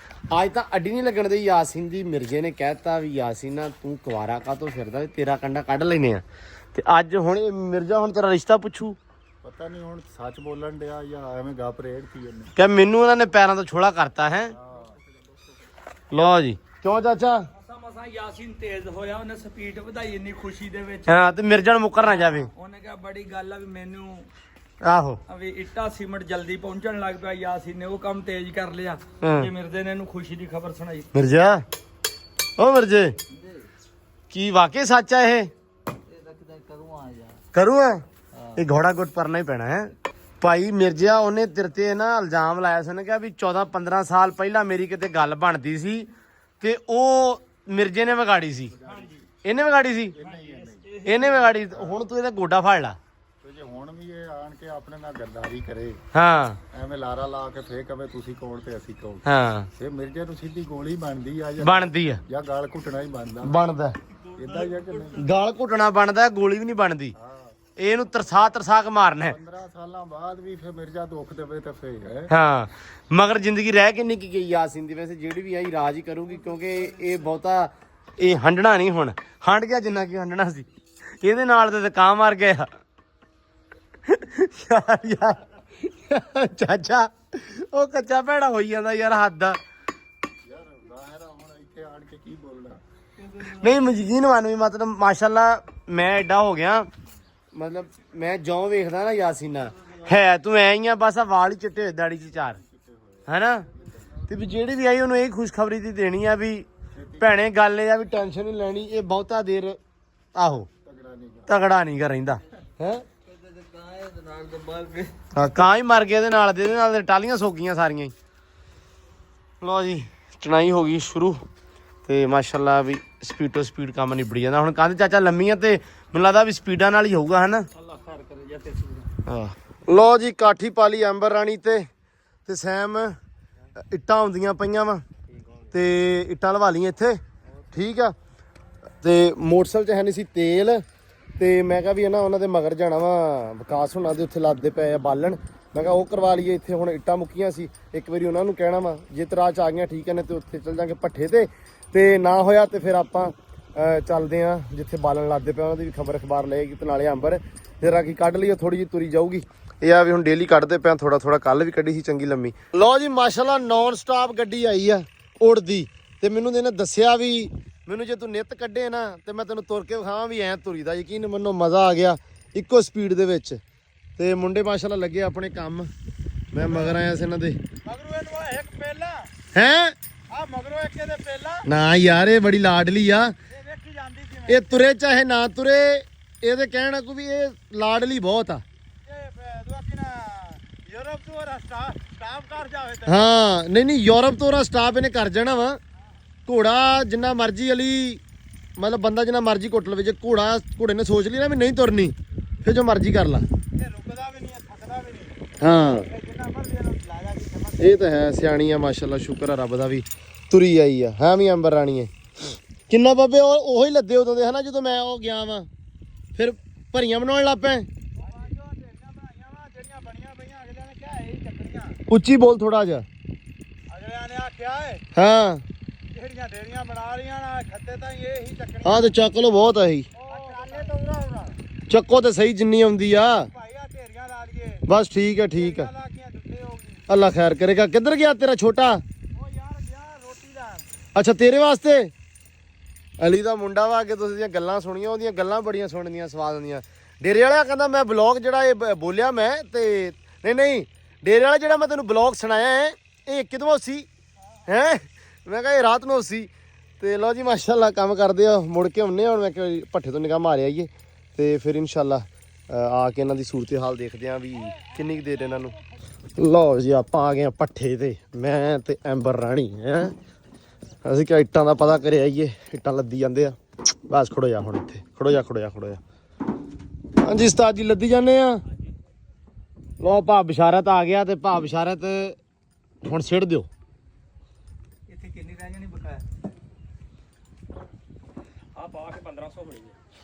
ਅੱਜ ਤਾਂ ਅੱਡੀ ਨਹੀਂ ਲੱਗਣ ਦਈ ਯਾਸੀਨ ਦੀ। ਮਿਰਜ਼ੇ ਨੇ ਕਹਿਤਾ ਵੀ ਯਾਸੀਨਾ ਤੂੰ ਕੁਵਾਰਾ ਕਾਤੋਂ ਫਿਰਦਾ ਵੀ ਤੇਰਾ ਕੰਡਾ ਕੱਢ ਲੈਨੇ ਆ। ਤੇ ਅੱਜ ਹੁਣ ਇਹ ਮਿਰਜ਼ਾ ਹੁਣ ਤੇਰਾ ਰਿਸ਼ਤਾ ਪੁੱਛੂ। ਪਤਾ ਨਹੀਂ ਹੁਣ ਸੱਚ ਬੋਲਣ ਡਿਆ ਜਾਂ ਐਵੇਂ ਗੱਪ ਰੇੜਤੀ ਉਹਨੇ। ਕਿ ਮੈਨੂੰ ਉਹਨਾਂ ਨੇ ਪੈਰਾਂ ਤੋਂ ਛੋੜਾ ਕਰਤਾ ਹੈ। ਲਓ ਜੀ ਕਿਉਂ ਚਾਚਾ? ਮਸਾ ਯਾਸੀਨ ਤੇਜ਼ ਹੋਇਆ ਉਹਨੇ ਸਪੀਡ ਵਧਾਈ ਇੰਨੀ ਖੁਸ਼ੀ ਦੇ ਵਿੱਚ। ਹਾਂ ਤੇ ਮਿਰਜ਼ਾ ਨੂੰ ਮੁੱਕਰ ਨਾ ਜਾਵੇ। ਉਹਨੇ ਕਿਹਾ ਬੜੀ ਗੱਲ ਆ ਵੀ ਮੈਨੂੰ ਆਹੋ ਵੀ ਇੱਟਾ ਸੀਮਟ ਜਲਦੀ ਪਹੁੰਚਣ ਲੱਗ ਪਿਆ। ਯਾਸੀਨ ਨੇ ਉਹ ਕੰਮ ਤੇਜ਼ ਕਰ ਲਿਆ ਹਾਂ। ਜੇ ਮਿਰਜ਼ੇ ਨੇ ਇਹਨੂੰ ਖੁਸ਼ੀ ਦੀ ਖਬਰ ਸੁਣਾਈ। ਮਿਰਜ਼ਾ ਓ ਮਿਰਜ਼ੇ ਕੀ ਵਾਕਈ ਸੱਚ ਹੈ ਇਹ? ਕਰੂ ਆ ਇਹ ਘੋੜਾ ਗੁੱਟ ਪਰਨਾ ਹੀ ਪੈਣਾ ਹੈ ਭਾਈ ਮਿਰਜ਼ਾ। ਉਹਨੇ ਤੇਰੇ ਤੇ ਨਾ ਇਲਜ਼ਾਮ ਲਾਇਆ ਸੀ ਉਹਨੇ ਕਿਹਾ ਵੀ 14-15 ਸਾਲ ਪਹਿਲਾਂ ਮੇਰੀ ਕਿਤੇ ਗੱਲ ਬਣਦੀ ਸੀ ਤੇ ਉਹ ਮਿਰਜ਼ੇ ਨੇ ਵਿਗਾੜੀ ਸੀ। ਇਹਨੇ ਵਿਗਾੜੀ ਸੀ ਇਹਨੇ ਵਿਗਾੜੀ। ਹੁਣ ਤੂੰ ਇਹਦਾ ਗੋਡਾ ਫੜ ਲਾ ਤੇ ਜੇ ਹੁਣ ਵੀ ਇਹ ਆਣ ਕੇ ਆਪਣੇ ਨਾਲ ਗੱਦਾਰੀ ਕਰੇ ਹਾਂ ਐਵੇਂ ਲਾਰਾ ਲਾ ਕੇ ਫੇਰ ਕਵੇ ਤੁਸੀਂ ਕੋਲ ਤੇ ਅਸੀਂ ਕੋਲ ਹਾਂ ਤੇ ਮਿਰਜ਼ੇ ਨੂੰ ਸਿੱਧੀ ਗੋਲੀ ਬਣਦੀ ਆ ਬਣਦੀ ਆ ਜਾਂ ਗਾਲ ਘੁੱਟਣਾ ਹੀ ਬਣਦਾ। ਬਣਦਾ ਇਦਾਂ ਹੀ ਆ ਕਿ ਨਹੀਂ? ਗਾਲ ਘੁੱਟਣਾ ਬਣਦਾ ਗੋਲੀ ਵੀ ਨਹੀਂ ਬਣਦੀ। ਇਹਨੂੰ ਤਰਸਾ ਕੇ ਮਾਰਨਾ ਹੈ। 15 ਸਾਲਾਂ ਬਾਅਦ ਵੀ ਫਿਰ ਮਿਰਜ਼ਾ ਦੁੱਖ ਦੇਵੇ ਤਾਂ ਫੇਰ ਹੈ। ਹਾਂ ਮਗਰ ਜ਼ਿੰਦਗੀ ਰਹਿ ਕਿੰਨੀ ਕੀ ਗਈ ਯਾਸੀਨ ਦੀ, ਵੈਸੇ ਜਿਹੜੀ ਵੀ ਆਈ ਰਾਜ ਹੀ ਕਰੂਗੀ ਕਿਉਂਕਿ ਇਹ ਬਹੁਤਾ ਇਹ ਹੰਡਣਾ ਨਹੀਂ, ਹੁਣ ਹੰਡ ਗਿਆ ਜਿੰਨਾ ਕਿ ਹੰਡਣਾ ਸੀ। ਇਹਦੇ ਨਾਲ ਤੇ ਕਾਂ ਮਾਰ ਗਿਆ ਯਾਰ ਚਾਚਾ ਉਹ ਕੱਚਾ ਭੈੜਾ ਹੋਈ ਜਾਂਦਾ ਯਾਰ, ਹੱਦ ਦਾ ਯਾਰ ਜ਼ਾਹਿਰ ਆ ਹੁਣ ਇੱਥੇ ਆਣ ਕੇ ਕੀ ਬੋਲਣਾ। ਨਹੀਂ ਯਕੀਨ ਮੰਨ ਵੀ ਮਤਲਬ ਮਾਸ਼ਾਅੱਲਾ ਮੈਂ ਐਡਾ ਹੋ ਗਿਆ, ਮਤਲਬ ਮੈਂ ਜਿਉਂ ਵੇਖਦਾ ਨਾ ਯਾਸੀਨਾ ਹੈ ਤੂੰ ਐ ਹੀ ਆ, ਬਸ ਆ ਵਾਲ ਹੀ ਚਿੱਟੇ ਹੋਏ ਦਾੜੀ 'ਚ ਚਾਰ ਹੈਨਾ। ਤੇ ਵੀ ਜਿਹੜੀ ਵੀ ਆਈ ਉਹਨੂੰ ਇਹ ਖੁਸ਼ਖਬਰੀ ਦੀ ਦੇਣੀ ਆ ਵੀ ਭੈਣੇ ਗੱਲ ਇਹ ਆ ਵੀ ਟੈਨਸ਼ਨ ਨਹੀਂ ਲੈਣੀ, ਇਹ ਬਹੁਤਾ ਦੇਰ ਆਹੋ ਤਗੜਾ ਨਹੀਂ ਕਰ ਰਹਿੰਦਾ ਹੈ। ਹਾਂ ਕਾਂ ਹੀ ਮਰ ਗਏ ਇਹਦੇ ਨਾਲ ਤੇ ਟਾਲੀਆਂ ਸੋ ਗਈਆਂ ਸਾਰੀਆਂ ਹੀ। ਲਓ ਜੀ ਚਣਾਈ ਹੋ ਗਈ ਸ਼ੁਰੂ ਤੇ ਮਾਸ਼ਾਅੱਲਾ ਵੀ ਸਪੀਡ ਤੋਂ ਸਪੀਡ ਕੰਮ ਨਿਬੜੀ ਜਾਂਦਾ। ਹੁਣ ਕੰਧ ਚਾਚਾ ਲੰਮੀ ਆ ਤੇ ਮੈਨੂੰ ਲੱਗਦਾ ਵੀ ਸਪੀਡਾਂ ਨਾਲ ਹੀ ਹੋਊਗਾ ਹਨਾ। ਹਾਂ ਲਓ ਜੀ ਕਾਠੀ ਪਾ ਲਈ ਐਂਬਰ ਰਾਣੀ ਤੇ ਸੈਮ ਇੱਟਾਂ ਹੁੰਦੀਆਂ ਪਈਆਂ ਵਾ ਤੇ ਇੱਟਾਂ ਲਵਾ ਲਈਆਂ ਇੱਥੇ, ਠੀਕ ਆ। ਤੇ ਮੋਟਰਸਾਈਕਲ 'ਚ ਹੈ ਨਹੀਂ ਸੀ ਤੇਲ ਤੇ ਮੈਂ ਕਿਹਾ ਵੀ ਨਾ ਉਹਨਾਂ ਦੇ ਮਗਰ ਜਾਣਾ ਵਾ, ਵਿਕਾਸ ਹੋਣਾ ਦੇ ਉੱਥੇ ਲੱਦਦੇ ਪਏ ਆ ਬਾਲਣ, ਮੈਂ ਕਿਹਾ ਉਹ ਕਰਵਾ ਲਈਏ। ਇੱਥੇ ਹੁਣ ਇੱਟਾਂ ਮੁੱਕੀਆਂ ਸੀ, ਇੱਕ ਵਾਰੀ ਉਹਨਾਂ ਨੂੰ ਕਹਿਣਾ ਵਾ ਜੇ ਤਰਾਜ 'ਚ ਆ ਗਈਆਂ ਠੀਕ ਹੈ, ਨੇ ਤੇ ਉੱਥੇ ਚੱਲ ਜਾਾਂਗੇ ਭੱਠੇ ਤੇ ਨਾ ਹੋਇਆ ਤੇ ਫਿਰ ਆਪਾਂ ਚੱਲਦੇ ਆ ਜਿੱਥੇ ਬਾਲਣ ਲੱਦਦੇ ਪਏ ਉਹਨਾਂ ਦੀ ਵੀ ਖਬਰ ਅਖਬਾਰ ਲਏਗੀ ਤੇ ਨਾਲੇ ਅੰਬਰ ਜਰਾ ਕੀ ਕੱਢ ਲਈਏ, ਥੋੜੀ ਜਿਹੀ ਤੁਰੀ ਜਾਊਗੀ। ਇਹ ਆ ਵੀ ਹੁਣ ਡੇਲੀ ਕੱਢਦੇ ਪਿਆ ਥੋੜਾ ਕੱਲ ਵੀ ਕੱਢੀ ਸੀ ਚੰਗੀ ਲੰਮੀ। ਲਓ ਜੀ ਮਾਸ਼ਾਅੱਲਾ ਨਾਨ ਸਟਾਪ ਗੱਡੀ ਆਈ ਆ ਉੜਦੀ ਤੇ ਮੈਨੂੰ ਇਹਨੇ ਦੱਸਿਆ ਵੀ ਮੈਨੂੰ ਜੇ ਤੂੰ ਨਿੱਤ ਕੱਢੇ ਨਾ ਤੇ ਮੈਂ ਤੈਨੂੰ ਤੁਰ ਕੇ ਵਿਖਾਵਾਂ ਵੀ ਐਂ ਤੁਰੀਦਾ, ਯਕੀਨ ਮੰਨੋ ਮਜ਼ਾ ਆ ਗਿਆ ਇੱਕੋ ਸਪੀਡ ਦੇ ਵਿੱਚ। ਤੇ ਮੁੰਡੇ ਮਾਸ਼ਾਅੱਲਾ ਲੱਗੇ ਆਪਣੇ ਕੰਮ, ਮੈਂ ਮਗਰ ਆਇਆ ਸੀ ਇਹਨਾਂ ਦੇ। ਹੈਂ ਨਾ ਯਾਰ ਇਹ ਬੜੀ ਲਾਡਲੀ ਆ, ਇਹ ਤੁਰੇ ਚਾਹੇ ਨਾ ਤੁਰੇ ਇਹਦੇ ਕਹਿਣਾ ਕੋ ਵੀ ਇਹ ਲਾਡਲੀ ਬਹੁਤ ਆ। ਹਾਂ ਨਹੀਂ ਯੂਰਪ ਤੋਂ ਉਹਦਾ ਸਟਾਫ ਇਹਨੇ ਕਰ ਜਾਣਾ ਵਾ। ਘੋੜਾ ਜਿੰਨਾ ਮਰਜੀ ਅਲੀ ਮਤਲਬ ਬੰਦਾ ਜਿੰਨਾ ਮਰਜੀ ਕੁੱਟ ਲਵੇ, ਜੇ ਘੋੜੇ ਨੇ ਸੋਚ ਲਈ ਨਾ ਵੀ ਨਹੀਂ ਤੁਰਨੀ ਫਿਰ ਜੋ ਮਰਜੀ ਕਰ ਲਾ। ਹਾਂ ਇਹ ਤਾਂ ਹੈ ਸਿਆਣੀ ਆ ਮਾਸ਼ਾਅੱਲਾ, ਸ਼ੁਕਰ ਆ ਰੱਬ ਦਾ ਵੀ ਤੁਰੀ ਆਈ ਆ। ਹਾਂ ਵੀ ਅੰਬਰ ਰਾਣੀ ਹੈ ਕਿੰਨਾ ਬਾਬੇ ਉਹੀ ਲੱਦੇ ਉਦੋਂ ਦੇ ਹਨਾ ਜਦੋਂ ਮੈਂ ਉਹ ਗਿਆ ਵਾਂ, ਫਿਰ ਭਰੀਆਂ ਬਣਾਉਣ ਲੱਗ ਪਏ। ਉੱਚੀ ਬੋਲ ਥੋੜਾ ਜਿਹਾ। ਅਗਲਿਆਂ ਨੇ ਆਖਿਆ ਏ ਹਾਂ ਜਿਹੜੀਆਂ ਢੇਰੀਆਂ ਬਣਾ ਰਹੀਆਂ ਨਾ ਖੱਤੇ ਤਾਂ ਇਹ ਹੀ ਚੱਕਣੀ। ਹਾਂ ਤੇ ਚੱਕ ਲੋ ਬਹੁਤ ਆ ਹੀ, ਟਰਾਲੇ ਤੋਂ ਉਰਾ ਚੱਕੋ ਤੇ ਸਹੀ ਜਿੰਨੀ ਆਉਂਦੀ ਆ। ਭਾਈ ਆ ਢੇਰੀਆਂ ਲਾ ਲਈਏ, ਬਸ ਠੀਕ ਹੈ ਠੀਕ ਆ, ਲਾ ਕੇ ਦੁੱਤੇ ਹੋ ਗਈ। ਅੱਲਾ ਖੈਰ ਕਰੇਗਾ। ਕਿੱਧਰ ਗਿਆ ਤੇਰਾ ਛੋਟਾ? ਉਹ ਯਾਰ ਗਿਆ ਰੋਟੀ ਲੈਣ। ਅੱਛਾ ਤੇਰੇ ਵਾਸਤੇ ਅਲੀ ਦਾ ਮੁੰਡਾ ਵਾ ਕੇ ਤੁਸੀਂ ਦੀਆਂ ਗੱਲਾਂ ਸੁਣੀਆਂ, ਉਹਦੀਆਂ ਗੱਲਾਂ ਬੜੀਆਂ ਸੁਣਨੀਆਂ ਸਵਾਦ ਹੁੰਦੀਆਂ। ਡੇਰੇ ਵਾਲਾ ਕਹਿੰਦਾ ਮੈਂ ਬਲੌਗ ਜਿਹੜਾ ਇਹ ਬੋਲਿਆ ਮੈਂ ਤੇ ਨਹੀਂ ਡੇਰੇ ਵਾਲਾ ਜਿਹੜਾ ਮੈਂ ਤੈਨੂੰ ਬਲੌਗ ਸੁਣਾਇਆ ਹੈ ਇਹ ਕਿਦੋਂ ਸੀ ਹੈ? ਮੈਂ ਕਿਹਾ ਇਹ ਰਾਤ ਨੂੰ ਸੀ। ਤੇ ਲਓ ਜੀ ਮਾਸ਼ਾਅੱਲਾ ਕੰਮ ਕਰਦੇ ਆ, ਮੁੜ ਕੇ ਆਉਂਦੇ ਹੁਣ। ਮੈਂ ਕਿਹਾ ਭੱਠੇ ਤੋਂ ਨਿਗਾਹ ਮਾਰ ਆਈਏ ਤੇ ਫਿਰ ਇਨਸ਼ਾਅੱਲਾ ਆ ਕੇ ਇਹਨਾਂ ਦੀ ਸੂਰਤ ਹਾਲ ਦੇਖਦੇ ਆ ਵੀ ਕਿੰਨੀ ਕੁ ਦੇਰ ਇਹਨਾਂ ਨੂੰ। ਲਓ ਜੀ ਆਪਾਂ ਆ ਗਏ ਆ ਭੱਠੇ ਤੇ, ਮੈਂ ਤੇ ਐਂਬਰ ਰਾਣੀ ਹੈ। ਅਸੀਂ ਕਿਹਾ ਇੱਟਾਂ ਦਾ ਪਤਾ ਕਰਿਆ ਆਈਏ, ਇੱਟਾਂ ਲੱਦੀ ਜਾਂਦੇ ਆ। ਬਸ ਖੜੋ ਜਾ ਹੁਣ ਇੱਥੇ, ਖੜੋ ਜਾ। ਹਾਂਜੀ ਉਸਤਾਦ ਜੀ ਲੱਦੀ ਜਾਂਦੇ ਆ। ਲੋ ਭਾ ਬਿਸ਼ਾਰਤ ਆ ਗਿਆ ਤੇ ਭਾ ਬਿਸ਼ਾਰਤ ਹੁਣ ਸਿੱਟ ਦਿਓ। ਇੱਥੇ ਕਿੰਨੀ ਰਹਿ ਜਾਣੀ ਬਕਾਇਆ? ਆ ਪਾ ਕੇ 1500 ਹੋਈ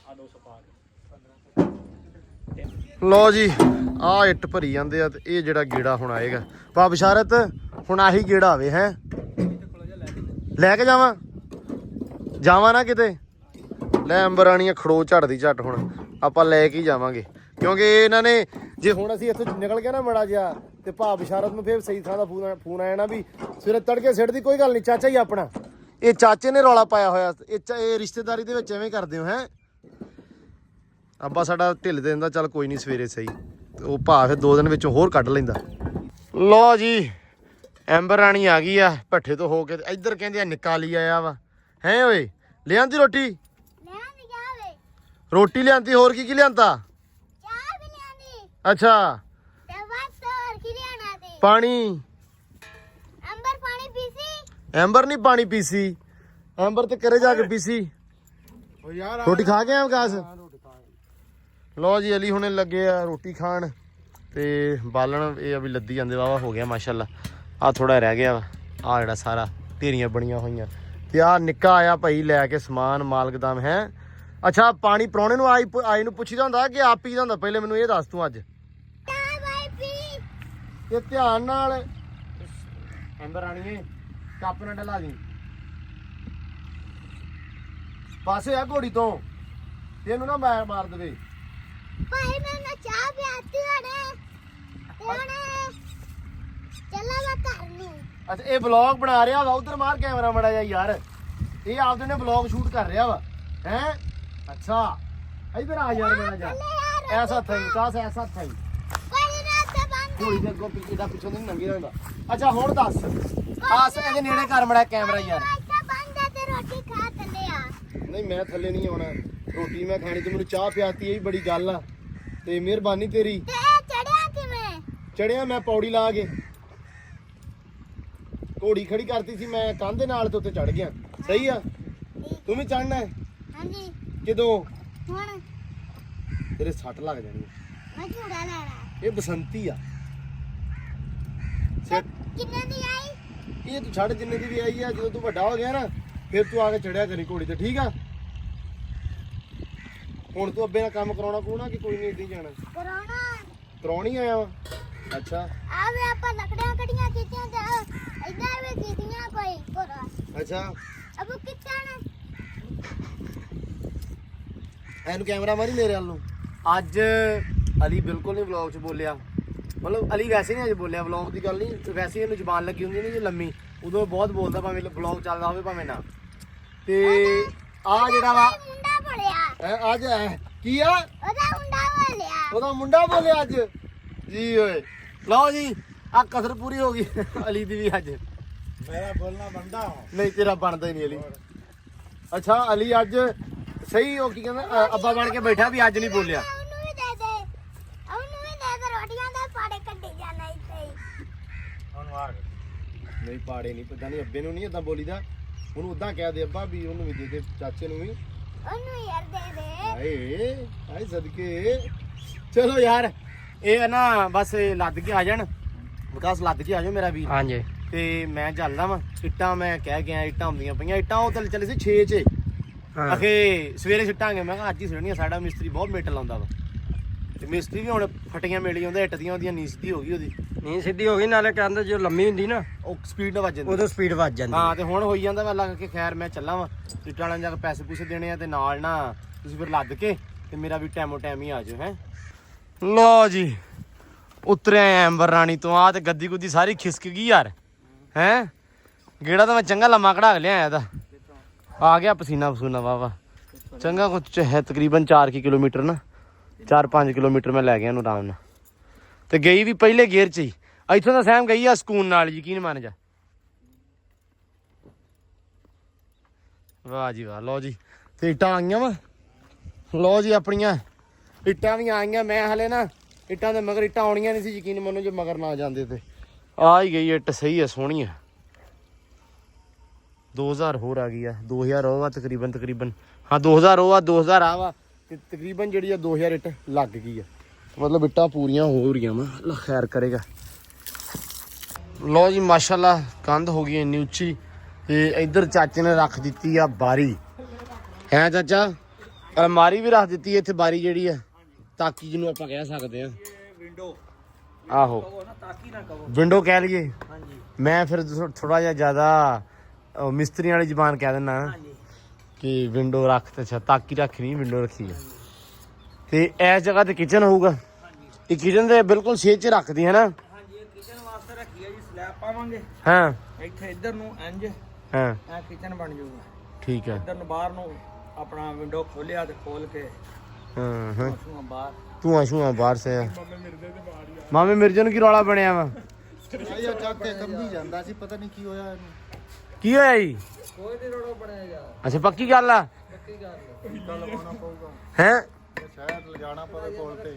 ਆ 200 ਪਾ ਕੇ। ਲੋ ਜੀ ਆ ਇੱਟ ਭਰੀ ਜਾਂਦੇ ਆ ਤੇ ਇਹ ਜਿਹੜਾ ਗੇੜਾ ਹੁਣ ਆਏਗਾ ਭਾ ਬਿਸ਼ਾਰਤ, ਹੁਣ ਆਹੀ ਗੇੜਾ ਆਵੇ ਹੈ। ਲੈ ਕੇ ਜਾਵਾਂ ਨਾ ਕਿਤੇ। ਲੈ ਅੰਬਰਾਣੀਆਂ ਖੜੋ ਝੜਦੀ ਝੱਟ ਹੁਣ ਆਪਾਂ ਲੈ ਕੇ ਹੀ ਜਾਵਾਂਗੇ, ਕਿਉਂਕਿ ਇਹਨਾਂ ਨੇ ਜੇ ਹੁਣ ਅਸੀਂ ਇੱਥੋਂ ਨਿਕਲ ਗਿਆ ਨਾ ਮੜਾ ਜਿਹਾ ਤੇ ਭਾ ਬਿਸ਼ਾਰਤ ਨੂੰ ਫਿਰ ਸਹੀ ਥਾਂ ਦਾ ਫੋਨ ਆਇਆ ਨਾ ਵੀ ਸਵੇਰੇ ਤੜਕੇ ਸਿੱਟਦੀ। ਕੋਈ ਗੱਲ ਨਹੀਂ, ਚਾਚਾ ਹੀ ਆਪਣਾ, ਇਹ ਚਾਚੇ ਨੇ ਰੌਲਾ ਪਾਇਆ ਹੋਇਆ। ਇਹ ਰਿਸ਼ਤੇਦਾਰੀ ਦੇ ਵਿੱਚ ਐਵੇਂ ਕਰਦੇ ਹੋ ਹੈ। ਅੱਬਾ ਸਾਡਾ ਢਿੱਲ ਦੇ ਦਿੰਦਾ ਚੱਲ ਕੋਈ ਨਹੀਂ ਸਵੇਰੇ ਸਹੀ, ਤੇ ਉਹ ਭਾ ਫਿਰ 2 ਦਿਨ ਵਿੱਚੋਂ ਹੋਰ ਕੱਢ ਲੈਂਦਾ। ਲੋ ਜੀ ਐਂਬਰ ਰਾਣੀ ਆ ਗਈ ਆ ਭੱਠੇ ਤੋਂ ਹੋ ਕੇ, ਇੱਧਰ ਕਹਿੰਦੇ ਆ ਨਿੱਕਾ ਲਈ ਆਇਆ ਵਾ ਹੈ। ਓਏ ਲਿਆਂਦੀ ਰੋਟੀ? ਰੋਟੀ ਲਿਆਂਦੀ, ਹੋਰ ਕੀ ਲਿਆਂਦਾ? ਚਾਹ ਵੀ ਲਿਆਂਦੀ। ਅੱਛਾ ਤੇ ਬਸ ਹੋਰ ਕੀ ਲਿਆਣਾ ਤੇ? ਪਾਣੀ। ਅੰਬਰ ਪਾਣੀ ਪੀਸੀ? ਐਂਬਰ ਨਹੀਂ ਪਾਣੀ ਪੀਸੀ, ਐਂਬਰ ਤੇ ਕਰੇ ਜਾ ਕੇ ਪੀਸੀ। ਉਹ ਯਾਰ ਰੋਟੀ ਖਾ ਕੇ ਆ ਵਿਕਾਸ? ਲੋ ਜੀ ਅਲੀ ਹੁਣੇ ਲੱਗੇ ਆ ਰੋਟੀ ਖਾਣ ਤੇ ਬਾਲਣ ਇਹ ਆ ਵੀ ਲੱਦੀ ਜਾਂਦੇ ਵਾਵਾ ਹੋ ਗਿਆ ਮਾਸ਼ਾਅੱਲਾ। ਆ ਥੋੜਾ ਰਹਿ ਗਿਆ ਵਾ, ਆ ਜਿਹੜਾ ਸਾਰਾ ਢੇਰੀਆਂ ਬਣੀਆਂ ਹੋਈਆਂ ਤੇ ਆ ਨਿੱਕਾ ਆਇਆ ਭਾਈ ਲੈ ਕੇ ਸਮਾਨ ਮਾਲਕਦਮ ਹੈ। ਅੱਛਾ ਪਾਣੀ ਪ੍ਰਾਹੁਣੇ ਨੂੰ ਆਈ ਨੂੰ ਪੁੱਛੀਦਾ ਹੁੰਦਾ ਕਿ ਆਪ ਪੀਦਾ ਹੁੰਦਾ? ਪਹਿਲੇ ਮੈਨੂੰ ਇਹ ਦੱਸ ਤੂੰ ਅੱਜ। ਇਹ ਧਿਆਨ ਨਾਲ ਐਂਬਰ ਰਾਣੀਏ ਕੱਪ ਨਾ ਢਲਾ ਦੀ ਪਾਸੇ ਆ ਘੋੜੀ ਤੋਂ ਤੈਨੂੰ ਨਾ ਮਾਰ ਦੇਵੇ। ਭਾਈ ਮੈਂ ਨਾ ਚਾਹ ਪਿਆਤੀ ਹੁਣ ਚੱਲਾ ਮੈਂ ਘਰ ਨੂੰ। ਅੱਛਾ ਇਹ ਵਲੌਗ ਬਣਾ ਰਿਹਾ ਵਾ, ਉਧਰ ਮਾਰ ਕੈਮਰਾ ਮੜਾ ਜਾ ਯਾਰ। ਇਹ ਆਪਦੇ ਨੇ ਵਲੌਗ ਸ਼ੂਟ ਕਰ ਰਿਹਾ ਵਾ ਹੈ। ਅੱਛਾ ਇਧਰ ਆ ਯਾਰ ਮੇਰਾ ਜਾ ਐਸਾ ਥਈ ਕਾਸ ਐਸਾ ਥਈ ਕੋਈ ਰਾਤ ਦਾ ਬੰਦ ਘੋੜੀ ਦੇ ਅੱਗੋਂ ਪਿੱਛੇ ਦਾ ਪਿੱਛੋਂ ਨਹੀਂ ਨੰਗੀ ਰਹਿੰਦਾ। ਅੱਛਾ ਹੁਣ ਦੱਸ ਆਸ ਇਹਦੇ ਨੇੜੇ ਕਰ ਮੜਾ ਕੈਮਰਾ ਯਾਰ। ਰਾਤ ਬੰਦ ਹੈ ਤੇ ਰੋਟੀ ਖਾ ਥੱਲੇ ਆ। ਨਹੀਂ ਮੈਂ ਥੱਲੇ ਨਹੀਂ ਆਉਣਾ, ਰੋਟੀ ਮੈਂ ਖਾਣੀ ਤੇ ਮੈਨੂੰ ਚਾਹ ਪਿਆਤੀ ਇਹ ਵੀ ਬੜੀ ਗੱਲ ਆ ਤੇ ਮਿਹਰਬਾਨੀ ਤੇਰੀ। ਤੇ ਇਹ ਚੜਿਆ ਕਿਵੇਂ? ਚੜਿਆ ਮੈਂ ਪੌੜੀ ਲਾ ਕੇ, ਘੋੜੀ ਖੜੀ ਕਰਤੀ ਸੀ ਮੈਂ ਕੰਧ ਦੇ ਨਾਲ ਤੇ ਉੱਤੇ ਚੜ ਗਿਆ। ਸਹੀ ਆ ਤੂੰ ਵੀ ਚੜਨਾ ਹੈ? ਹਾਂਜੀ ਕਿਦੋਂ? ਹੁਣ ਤੇਰੇ ਸੱਟ ਲੱਗ ਜਾਣੀ ਮੈਂ ਝੂੜਾ ਲੈਣਾ। ਇਹ ਬਸੰਤੀ ਆ। ਤੇ ਕਿੰਨੇ ਦੀ ਆਈ? ਇਹ ਤੂੰ ਛੱਡ ਜਿੰਨੇ ਦੀ ਵੀ ਆਈ ਆ, ਜਦੋਂ ਤੂੰ ਵੱਡਾ ਹੋ ਗਿਆ ਨਾ ਫਿਰ ਤੂੰ ਆ ਕੇ ਚੜਿਆ ਕਰੀ ਘੋੜੀ ਤੇ, ਠੀਕ ਆ? ਹੁਣ ਤੂੰ ਅੱਬੇ ਨਾਲ ਕੰਮ ਕਰਾਉਣਾ ਕੋਣਾ ਕਿ ਕੋਈ ਨਹੀਂ ਇੱਦਾਂ ਹੀ ਜਾਣਾ? ਕਰਾਉਣੀ ਆਇਆ ਵਾ। ਅੱਛਾ ਆਵੇ ਆਪਾਂ ਲੱਕੜਾਂ ਕੜੀਆਂ ਕੀਤੀਆਂ ਤੇ ਇੱਧਰ ਵੀ ਕੀਤੀਆਂ ਕੋਈ ਕੋਰਾ। ਅੱਛਾ ਅਬੂ ਕਿੱਥੇ ਇਹਨੂੰ ਕੈਮਰਾ ਮਾਰੀ ਮੇਰੇ ਵੱਲ ਨੂੰ। ਅੱਜ ਅਲੀ ਬਿਲਕੁਲ ਨਹੀਂ ਵਲੌਗ 'ਚ ਬੋਲਿਆ, ਮਤਲਬ ਅਲੀ ਵੈਸੇ ਨਹੀਂ ਅੱਜ ਬੋਲਿਆ, ਵਲੌਗ ਦੀ ਗੱਲ ਨਹੀਂ, ਵੈਸੇ ਇਹਨੂੰ ਜ਼ੁਬਾਨ ਲੱਗੀ ਹੁੰਦੀ ਨਹੀਂ ਜੇ ਲੰਮੀ, ਉਦੋਂ ਬਹੁਤ ਬੋਲਦਾ ਭਾਵੇਂ ਵਲੌਗ ਚੱਲਦਾ ਹੋਵੇ ਭਾਵੇਂ ਨਾ। ਤੇ ਆ ਜਿਹੜਾ ਵਾ ਮੁੰਡਾ ਬੋਲਿਆ ਅੱਜ ਕੀ ਆ ਉਹਦਾ ਮੁੰਡਾ ਬੋਲਿਆ। ਉਹਦਾ ਮੁੰਡਾ ਬੋਲਿਆ ਅੱਜ ਜੀ ਓਏ। ਲਓ ਜੀ ਆ ਕਸਰ ਪੂਰੀ ਹੋ ਗਈ ਅਲੀ ਦੀ ਵੀ ਅੱਜ। ਮੇਰਾ ਬੋਲਣਾ ਬੰਦਾ ਨਹੀਂ ਤੇਰਾ ਬਣਦਾ ਹੀ ਨਹੀਂ ਅਲੀ। ਅੱਛਾ ਅਲੀ ਅੱਜ ਸਹੀ ਉਹ ਕੀ ਕਹਿੰਦਾ ਅੱਬਾ ਬਣ ਕੇ ਬੈਠਾ ਵੀ ਅੱਜ ਨਹੀਂ ਬੋਲਿਆ। ਉਹਨੂੰ ਵੀ ਦੇ ਦੇ, ਉਹਨੂੰ ਵੀ ਦੇ ਦੇ, ਰੋਟੀਆਂ ਦੇ ਪਾੜੇ ਕੱਢੀ ਜਾਣਾ ਇੱਥੇ ਹੀ। ਹੁਣ ਵਾਰ ਨਹੀਂ ਪਾੜੇ ਨਹੀਂ ਪਤਾ ਨਹੀਂ ਅੱਬੇ ਨੂੰ ਨਹੀਂ ਏਦਾਂ ਬੋਲੀਦਾ, ਉਹਨੂੰ ਉਦਾਂ ਕਹਿ ਦੇ ਅੱਬਾ ਵੀ ਉਹਨੂੰ ਵੀ ਦੇ ਦੇ, ਚਾਚੇ ਨੂੰ ਵੀ। ਉਹਨੂੰ ਯਾਰ ਦੇ ਦੇ। ਹਾਏ ਹਾਏ ਸਦਕੇ। ਚਲੋ ਯਾਰ ਇਹ ਨਾ ਬਸ ਲੱਦ ਕੇ ਆ ਜਾਣ, ਵਿਕਾਸ ਲੱਦ ਕੇ ਆ ਜਾਓ ਮੇਰਾ ਵੀਰ। ਹਾਂਜੀ ਤੇ ਮੈਂ ਚੱਲਦਾ ਵਾਂ। ਇੱਟਾਂ ਮੈਂ ਕਹਿ ਗਿਆ ਇੱਟਾਂ ਹੁੰਦੀਆਂ ਪਈਆਂ, ਇੱਟਾਂ ਉਹ ਤੇ ਚੱਲੇ ਸੀ 6 'ਚ ਅਖੇ ਸਵੇਰੇ ਸਿੱਟਾਂਗੇ। ਮੈਂ ਕਿਹਾ ਅੱਜ ਹੀ ਸਿੱਟਣੀਆਂ, ਸਾਡਾ ਮਿਸਤਰੀ ਬਹੁਤ ਮਿੱਟ ਲਾਉਂਦਾ ਵਾ ਤੇ ਮਿਸਤਰੀ ਵੀ ਹੁਣ ਫਟੀਆਂ ਮੇਲੀ ਆਉਂਦਾ ਇੱਟ ਦੀਆਂ, ਉਹਦੀਆਂ ਨੀ ਸਿੱਧੀ ਹੋ ਗਈ, ਉਹਦੀ ਨਹੀਂ ਸਿੱਧੀ ਹੋ ਗਈ, ਨਾਲੇ ਕਹਿੰਦੇ ਜੋ ਲੰਮੀ ਹੁੰਦੀ ਨਾ ਉਹ ਸਪੀਡ ਨਾਲ ਵੱਜ ਜਾਂਦੀ। ਉਦੋਂ ਸਪੀਡ ਵੱਜ ਜਾਂਦੀ। ਹਾਂ ਤੇ ਹੁਣ ਹੋਈ ਜਾਂਦਾ ਵਾ ਲੱਗ ਕੇ। ਖੈਰ ਮੈਂ ਚੱਲਾਂ ਵਾਂ, ਇੱਟਾਂ ਵਾਲਿਆਂ ਜਾ ਕੇ ਪੈਸੇ ਪੂਸੇ ਦੇਣੇ ਆ ਤੇ ਨਾਲ ਨਾ ਤੁਸੀਂ ਫਿਰ ਲੱਦ ਕੇ ਤੇ ਮੇਰਾ ਵੀ ਟਾਈਮੋ ਟਾਈਮ ਹੀ ਆ ਜਾਓ ਹੈ। ਲੋ ਜੀ ਉਤਰਿਆ ਐਂਬਰ ਰਾਣੀ ਤੋਂ, ਆ ਤੇ ਗੱਦੀ ਗੁੱਦੀ ਸਾਰੀ ਖਿਸਕ ਗਈ ਯਾਰ ਹੈ। ਗੇੜਾ ਤਾਂ ਮੈਂ ਚੰਗਾ ਲੰਮਾ ਕਢਾ ਕੇ ਲਿਆਇਆ ਇਹਦਾ, ਆ ਗਿਆ ਪਸੀਨਾ ਪਸੂਨਾ ਵਾਵਾ ਚੰਗਾ ਕੁਛ ਹੈ। ਤਕਰੀਬਨ 4 ਕਿਲੋਮੀਟਰ ਨਾ 4-5 ਕਿਲੋਮੀਟਰ ਮੈਂ ਲੈ ਗਿਆ ਇਹਨੂੰ ਆਰਾਮ ਨਾਲ, ਤੇ ਗਈ ਵੀ ਪਹਿਲੇ ਗੇਅਰ 'ਚ ਹੀ। ਇੱਥੋਂ ਤਾਂ ਸਹਿਮ ਗਈ ਆ ਸਕੂਨ ਨਾਲ, ਯਕੀਨ ਮੰਨ ਜਾ। ਵਾਹ ਜੀ ਵਾਹ। ਲਓ ਜੀ ਤੇ ਇੱਟਾਂ ਆਈਆਂ ਵਾ, ਲਓ ਜੀ ਆਪਣੀਆਂ ਇੱਟਾਂ ਵੀ ਆਈਆਂ। ਮੈਂ ਹਲੇ ਨਾ ਇੱਟਾਂ ਦੇ ਮਗਰ ਇੱਟਾਂ ਆਉਣੀਆਂ ਨਹੀਂ ਸੀ, ਯਕੀਨ ਮੰਨੋ ਜੇ ਮਗਰ ਨਾ ਜਾਂਦੇ ਤੇ ਆ ਹੀ ਗਈ ਇੱਟ। ਸਹੀ ਹੈ, ਸੋਹਣੀ ਹੈ। 2000 ਹੋਰ ਆ ਗਈ ਆ, 2000 ਉਹ ਆ ਤਕਰੀਬਨ ਹਾਂ 2000 ਉਹ ਆ, 2000 ਆ ਵਾ ਤੇ ਤਕਰੀਬਨ ਜਿਹੜੀ ਆ 2000 ਇੱਟ ਲੱਗ ਗਈ ਆ, ਮਤਲਬ ਇੱਟਾਂ ਪੂਰੀਆਂ ਹੋ ਰਹੀਆਂ ਵਾ। ਅੱਲਾ ਖੈਰ ਕਰੇਗਾ। ਲਓ ਜੀ ਮਾਸ਼ਾਅੱਲਾ ਕੰਧ ਹੋ ਗਈ ਇੰਨੀ ਉੱਚੀ ਤੇ ਇੱਧਰ ਚਾਚੇ ਨੇ ਰੱਖ ਦਿੱਤੀ ਆ ਬਾਰੀ ਹੈ ਚਾਚਾ, ਅਲਮਾਰੀ ਵੀ ਰੱਖ ਦਿੱਤੀ ਇੱਥੇ, ਬਾਰੀ ਜਿਹੜੀ ਆ ਤਾਕੀ ਜਿਹਨੂੰ ਆਪਾਂ ਕਹਿ ਸਕਦੇ ਆ। ਵਿੰਡੋ ਆਹੋ ਤਾਕੀ ਨਾ ਕਹੋ। ਵਿੰਡੋ ਕਹਿ ਲਈਏ। ਹਾਂਜੀ ਮੈਂ ਫਿਰ ਥੋੜਾ ਜਿਹਾ ਜ਼ਿਆਦਾ ਮਿਸਤਰੀ ਵਾਲੀ ਜ਼ਬਾਨ ਕਹਿ ਦਿੰਦਾ ਹਾਂਜੀ ਕਿ ਵਿੰਡੋ ਰੱਖ ਤੇ ਅੱਛਾ ਤਾਕੀ ਰੱਖੀ ਨਹੀਂ, ਵਿੰਡੋ ਰੱਖੀ ਆ। ਤੇ ਇਸ ਜਗ੍ਹਾ ਤੇ ਕਿਚਨ ਹੋਊਗਾ। ਇਹ ਕਿਚਨ ਦੇ ਬਿਲਕੁਲ ਛੇਦ 'ਚ ਰੱਖਦੀ ਹੈ ਨਾ। ਹਾਂਜੀ ਇਹ ਕਿਚਨ ਵਾਸਤੇ ਰੱਖੀ ਹੈ ਜੀ, ਸਲੈਬ ਪਾਵਾਂਗੇ ਹਾਂ ਇੱਥੇ, ਇੱਧਰ ਨੂੰ ਇੰਜ ਹਾਂ ਇਹ ਕਿਚਨ ਬਣ ਜਾਊਗਾ। ਠੀਕ ਹੈ। ਇੱਧਰ ਨੂੰ ਬਾਹਰ ਨੂੰ ਆਪਣਾ ਵਿੰਡੋ ਖੋਲਿਆ ਤੇ ਖੋਲ ਕੇ ਹਾਂ ਹਾਂ ਉਸਨੂੰ ਬਾਹਰ ਤੂੰ ਆਸ਼ੂਆ ਬਾਹਰ ਸੇ ਮਾਮੇ ਮਿਰਜ਼ੇ ਨੂੰ ਕੀ ਰੌਲਾ ਬਣਿਆ ਵਾ? ਆਇਆ ਚੱਕ ਕੇ ਕੰਬੀ ਜਾਂਦਾ ਸੀ, ਪਤਾ ਨਹੀਂ ਕੀ ਹੋਇਆ ਇਹਨੂੰ। ਕੀ ਹੋਇਆ ਜੀ? ਕੋਈ ਨਹੀਂ ਰੋੜਾ ਬਣਿਆ ਯਾਰ, ਅੱਛਾ ਪੱਕੀ ਗੱਲ ਆ ਪੱਕੀ ਗੱਲ ਟੀਕਾ ਲਗਾਉਣਾ ਪਊਗਾ, ਹੈ? ਸ਼ਾਇਦ ਲਿਜਾਣਾ ਪਵੇ ਕੋਲ ਤੇ।